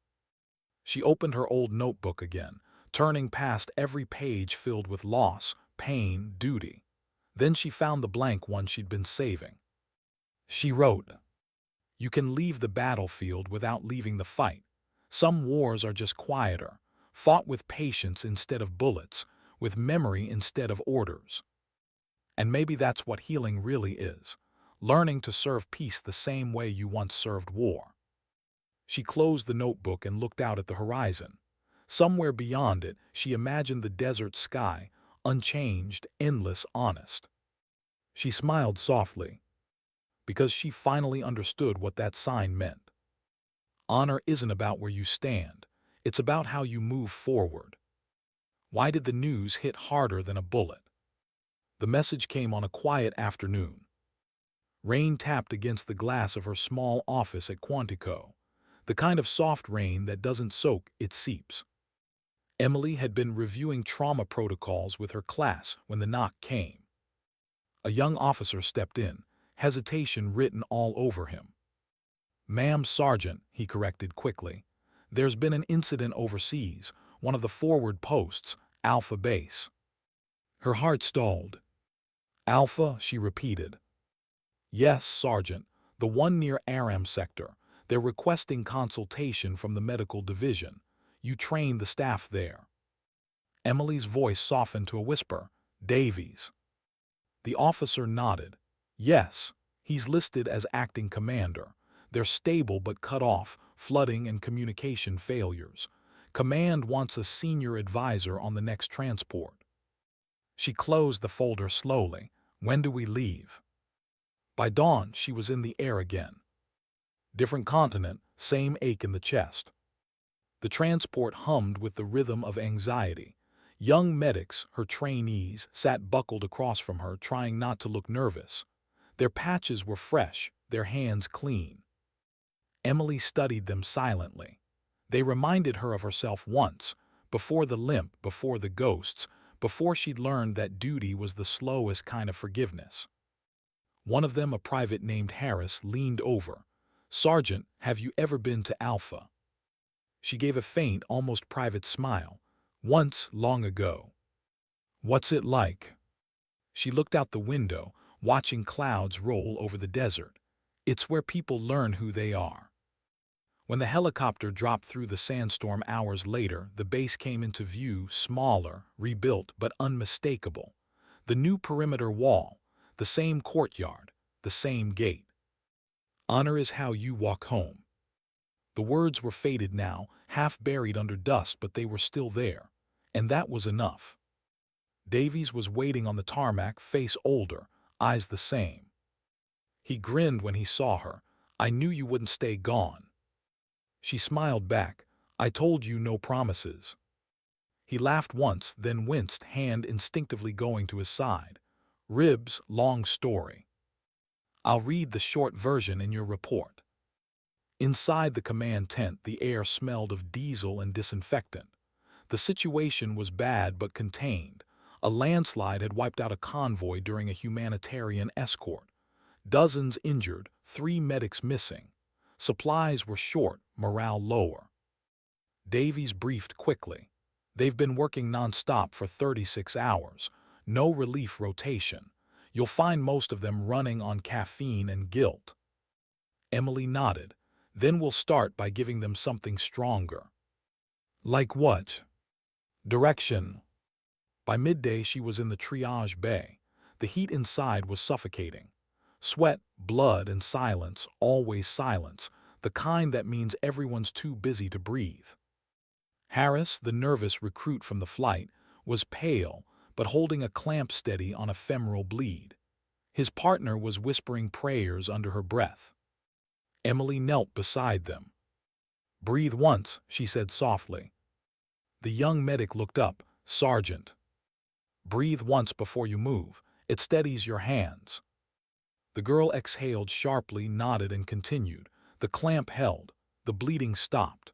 She opened her old notebook again, turning past every page filled with loss, pain, duty. Then she found the blank one she'd been saving. She wrote, you can leave the battlefield without leaving the fight. Some wars are just quieter, fought with patience instead of bullets, with memory instead of orders. And maybe that's what healing really is, learning to serve peace the same way you once served war. She closed the notebook and looked out at the horizon. Somewhere beyond it, she imagined the desert sky, unchanged, endless, honest. She smiled softly, because she finally understood what that sign meant. Honor isn't about where you stand, it's about how you move forward. Why did the news hit harder than a bullet? The message came on a quiet afternoon. Rain tapped against the glass of her small office at Quantico, the kind of soft rain that doesn't soak, it seeps. Emily had been reviewing trauma protocols with her class when the knock came. A young officer stepped in, hesitation written all over him. Ma'am, Sergeant, he corrected quickly. There's been an incident overseas, one of the forward posts, Alpha Base. Her heart stalled. Alpha, she repeated. Yes, Sergeant, the one near Aram sector. They're requesting consultation from the medical division. You train the staff there. Emily's voice softened to a whisper. Davies. The officer nodded. Yes, he's listed as acting commander. They're stable but cut off, flooding and communication failures. Command wants a senior advisor on the next transport. She closed the folder slowly. When do we leave? By dawn, she was in the air again. Different continent, same ache in the chest. The transport hummed with the rhythm of anxiety. Young medics, her trainees, sat buckled across from her, trying not to look nervous. Their patches were fresh, their hands clean. Emily studied them silently. They reminded her of herself once, before the limp, before the ghosts, before she'd learned that duty was the slowest kind of forgiveness. One of them, a private named Harris, leaned over. Sergeant, have you ever been to Alpha? She gave a faint, almost private smile. Once, long ago. What's it like? She looked out the window, watching clouds roll over the desert. It's where people learn who they are. When the helicopter dropped through the sandstorm hours later, the base came into view, smaller, rebuilt, but unmistakable. The new perimeter wall, the same courtyard, the same gate. Honor is how you walk home. The words were faded now, half buried under dust, but they were still there. And that was enough. Davies was waiting on the tarmac, face older, eyes the same. He grinned when he saw her. I knew you wouldn't stay gone. She smiled back. I told you no promises. He laughed once, then winced, hand instinctively going to his side. Ribs, long story. I'll read the short version in your report. Inside the command tent, the air smelled of diesel and disinfectant. The situation was bad but contained. A landslide had wiped out a convoy during a humanitarian escort. Dozens injured, 3 medics missing. Supplies were short, morale lower. Davies briefed quickly. They've been working nonstop for 36 hours. No relief rotation. You'll find most of them running on caffeine and guilt. Emily nodded. Then we'll start by giving them something stronger. Like what? Direction. By midday, she was in the triage bay. The heat inside was suffocating. Sweat, blood, and silence, always silence, the kind that means everyone's too busy to breathe. Harris, the nervous recruit from the flight, was pale, but holding a clamp steady on a femoral bleed. His partner was whispering prayers under her breath. Emily knelt beside them. Breathe once, she said softly. The young medic looked up. Sergeant. Breathe once before you move. It steadies your hands. The girl exhaled sharply, nodded, and continued. The clamp held. The bleeding stopped.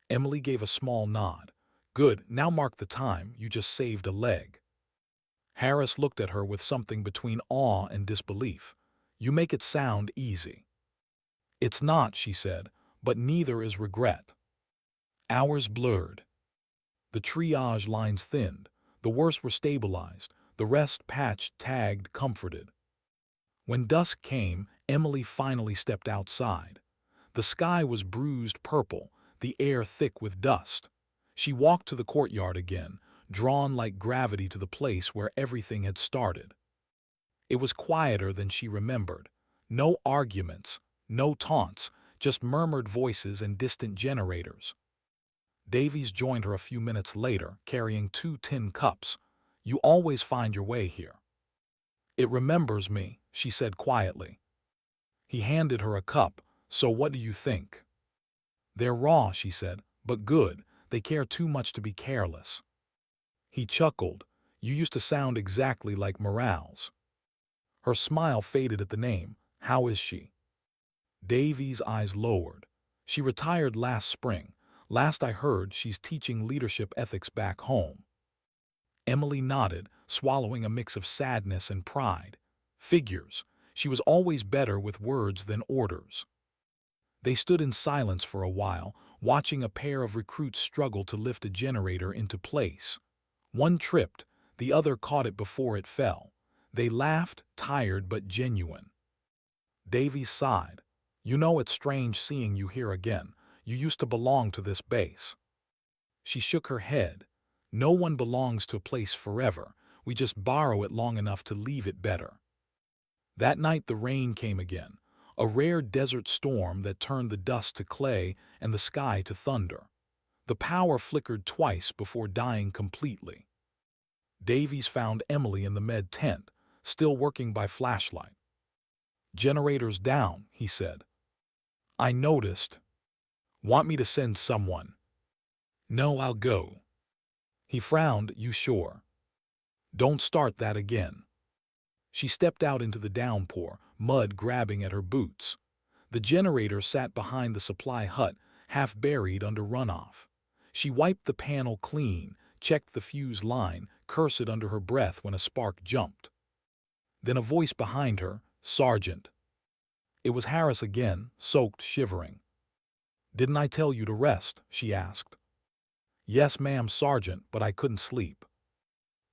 Emily gave a small nod. Good, now mark the time. You just saved a leg. Harris looked at her with something between awe and disbelief. You make it sound easy. It's not, she said, but neither is regret. Hours blurred. The triage lines thinned. The worst were stabilized. The rest patched, tagged, comforted. When dusk came, Emily finally stepped outside. The sky was bruised purple, the air thick with dust. She walked to the courtyard again, drawn like gravity to the place where everything had started. It was quieter than she remembered. No arguments, no taunts, just murmured voices and distant generators. Davies joined her a few minutes later, carrying 2 tin cups. You always find your way here. It remembers me, she said quietly. He handed her a cup. So what do you think? They're raw, she said, but good. They care too much to be careless. He chuckled. You used to sound exactly like Morales. Her smile faded at the name. How is she? Davies' eyes lowered. She retired last spring. Last I heard, she's teaching leadership ethics back home. Emily nodded, swallowing a mix of sadness and pride. Figures. She was always better with words than orders. They stood in silence for a while, watching a pair of recruits struggle to lift a generator into place. One tripped, the other caught it before it fell. They laughed, tired but genuine. Davies sighed. You know, it's strange seeing you here again. You used to belong to this base. She shook her head. No one belongs to a place forever. We just borrow it long enough to leave it better. That night the rain came again, a rare desert storm that turned the dust to clay and the sky to thunder. The power flickered twice before dying completely. Davies found Emily in the med tent, still working by flashlight. Generators down, he said. I noticed. Want me to send someone? No, I'll go. He frowned. You sure? Don't start that again. She stepped out into the downpour, mud grabbing at her boots. The generator sat behind the supply hut, half buried under runoff. She wiped the panel clean, checked the fuse line, cursed under her breath when a spark jumped. Then a voice behind her, Sergeant. It was Harris again, soaked, shivering. Didn't I tell you to rest? She asked. Yes, ma'am, Sergeant, but I couldn't sleep.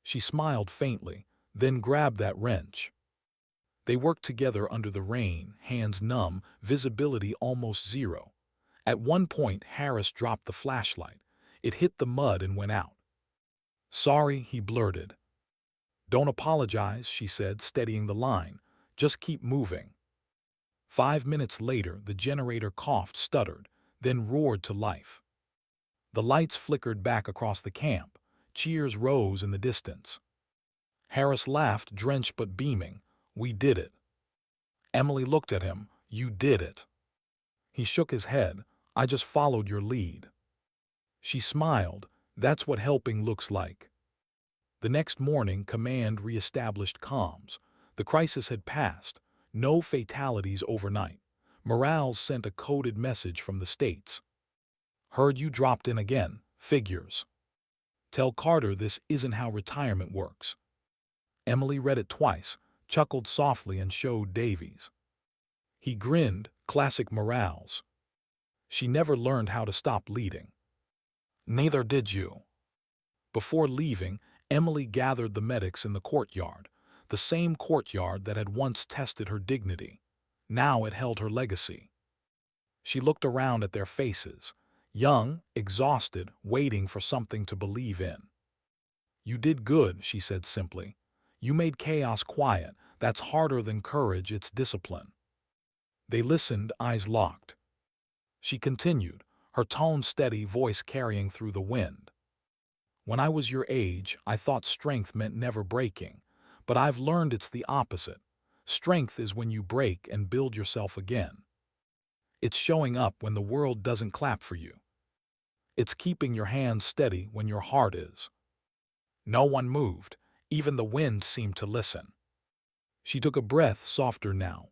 She smiled faintly, then grabbed that wrench. They worked together under the rain, hands numb, visibility almost zero. At one point, Harris dropped the flashlight. It hit the mud and went out. Sorry, he blurted. Don't apologize, she said, steadying the line. Just keep moving. 5 minutes later, the generator coughed, stuttered, then roared to life. The lights flickered back across the camp. Cheers rose in the distance. Harris laughed, drenched but beaming. We did it. Emily looked at him. You did it. He shook his head. I just followed your lead. She smiled. That's what helping looks like. The next morning, command reestablished comms. The crisis had passed. No fatalities overnight. Morale sent a coded message from the States. Heard you dropped in again. Figures. Tell Carter this isn't how retirement works. Emily read it twice, chuckled softly and showed Davies. He grinned, classic morals. She never learned how to stop leading. Neither did you. Before leaving, Emily gathered the medics in the courtyard, the same courtyard that had once tested her dignity. Now it held her legacy. She looked around at their faces, young, exhausted, waiting for something to believe in. You did good, she said simply. You made chaos quiet. That's harder than courage, it's discipline. They listened, eyes locked. She continued, her tone steady, voice carrying through the wind. When I was your age, I thought strength meant never breaking, but I've learned it's the opposite. Strength is when you break and build yourself again. It's showing up when the world doesn't clap for you. It's keeping your hands steady when your heart is. No one moved. Even the wind seemed to listen. She took a breath, softer now.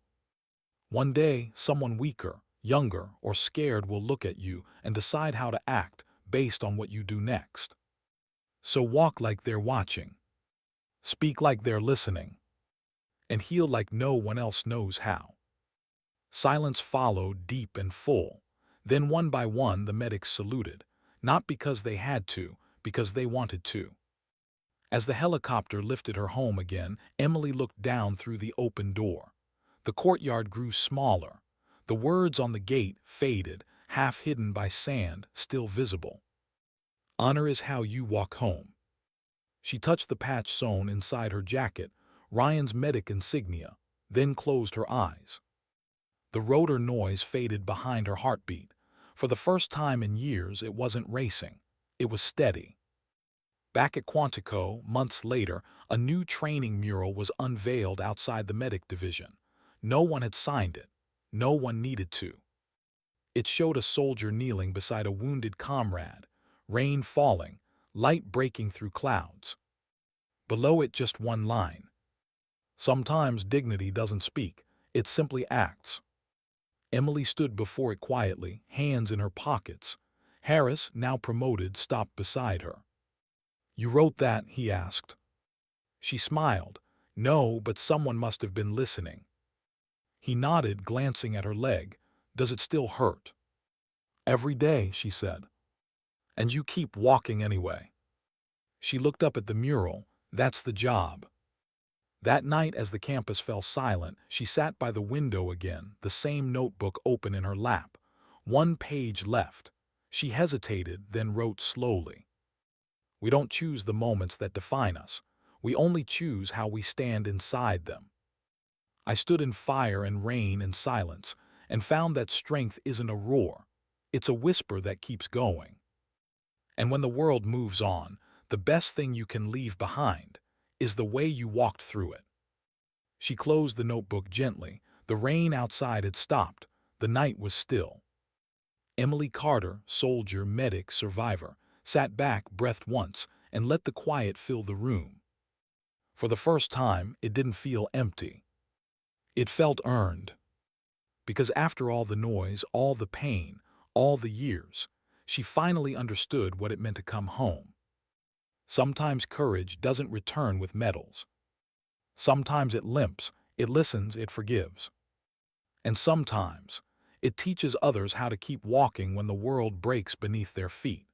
One day, someone weaker, younger, or scared will look at you and decide how to act based on what you do next. So walk like they're watching. Speak like they're listening. And heal like no one else knows how. Silence followed, deep and full. Then one by one the medics saluted, not because they had to, because they wanted to. As the helicopter lifted her home again, Emily looked down through the open door. The courtyard grew smaller. The words on the gate faded, half hidden by sand, still visible. Honor is how you walk home. She touched the patch sewn inside her jacket, Ryan's medic insignia, then closed her eyes. The rotor noise faded behind her heartbeat. For the first time in years, it wasn't racing. It was steady. Back at Quantico, months later, a new training mural was unveiled outside the medic division. No one had signed it. No one needed to. It showed a soldier kneeling beside a wounded comrade, rain falling, light breaking through clouds. Below it, just one line. Sometimes dignity doesn't speak, it simply acts. Emily stood before it quietly, hands in her pockets. Harris, now promoted, stopped beside her. You wrote that? He asked. She smiled. No, but someone must have been listening. He nodded, glancing at her leg. Does it still hurt? Every day, she said. And you keep walking anyway. She looked up at the mural. That's the job. That night, as the campus fell silent, she sat by the window again, the same notebook open in her lap. One page left. She hesitated, then wrote slowly. We don't choose the moments that define us. We only choose how we stand inside them. I stood in fire and rain and silence, and found that strength isn't a roar. It's a whisper that keeps going. And when the world moves on, the best thing you can leave behind is the way you walked through it. She closed the notebook gently. The rain outside had stopped. The night was still. Emily Carter, soldier, medic, survivor, sat back, breathed once, and let the quiet fill the room. For the first time, it didn't feel empty. It felt earned. Because after all the noise, all the pain, all the years, she finally understood what it meant to come home. Sometimes courage doesn't return with medals. Sometimes it limps, it listens, it forgives. And sometimes it teaches others how to keep walking when the world breaks beneath their feet.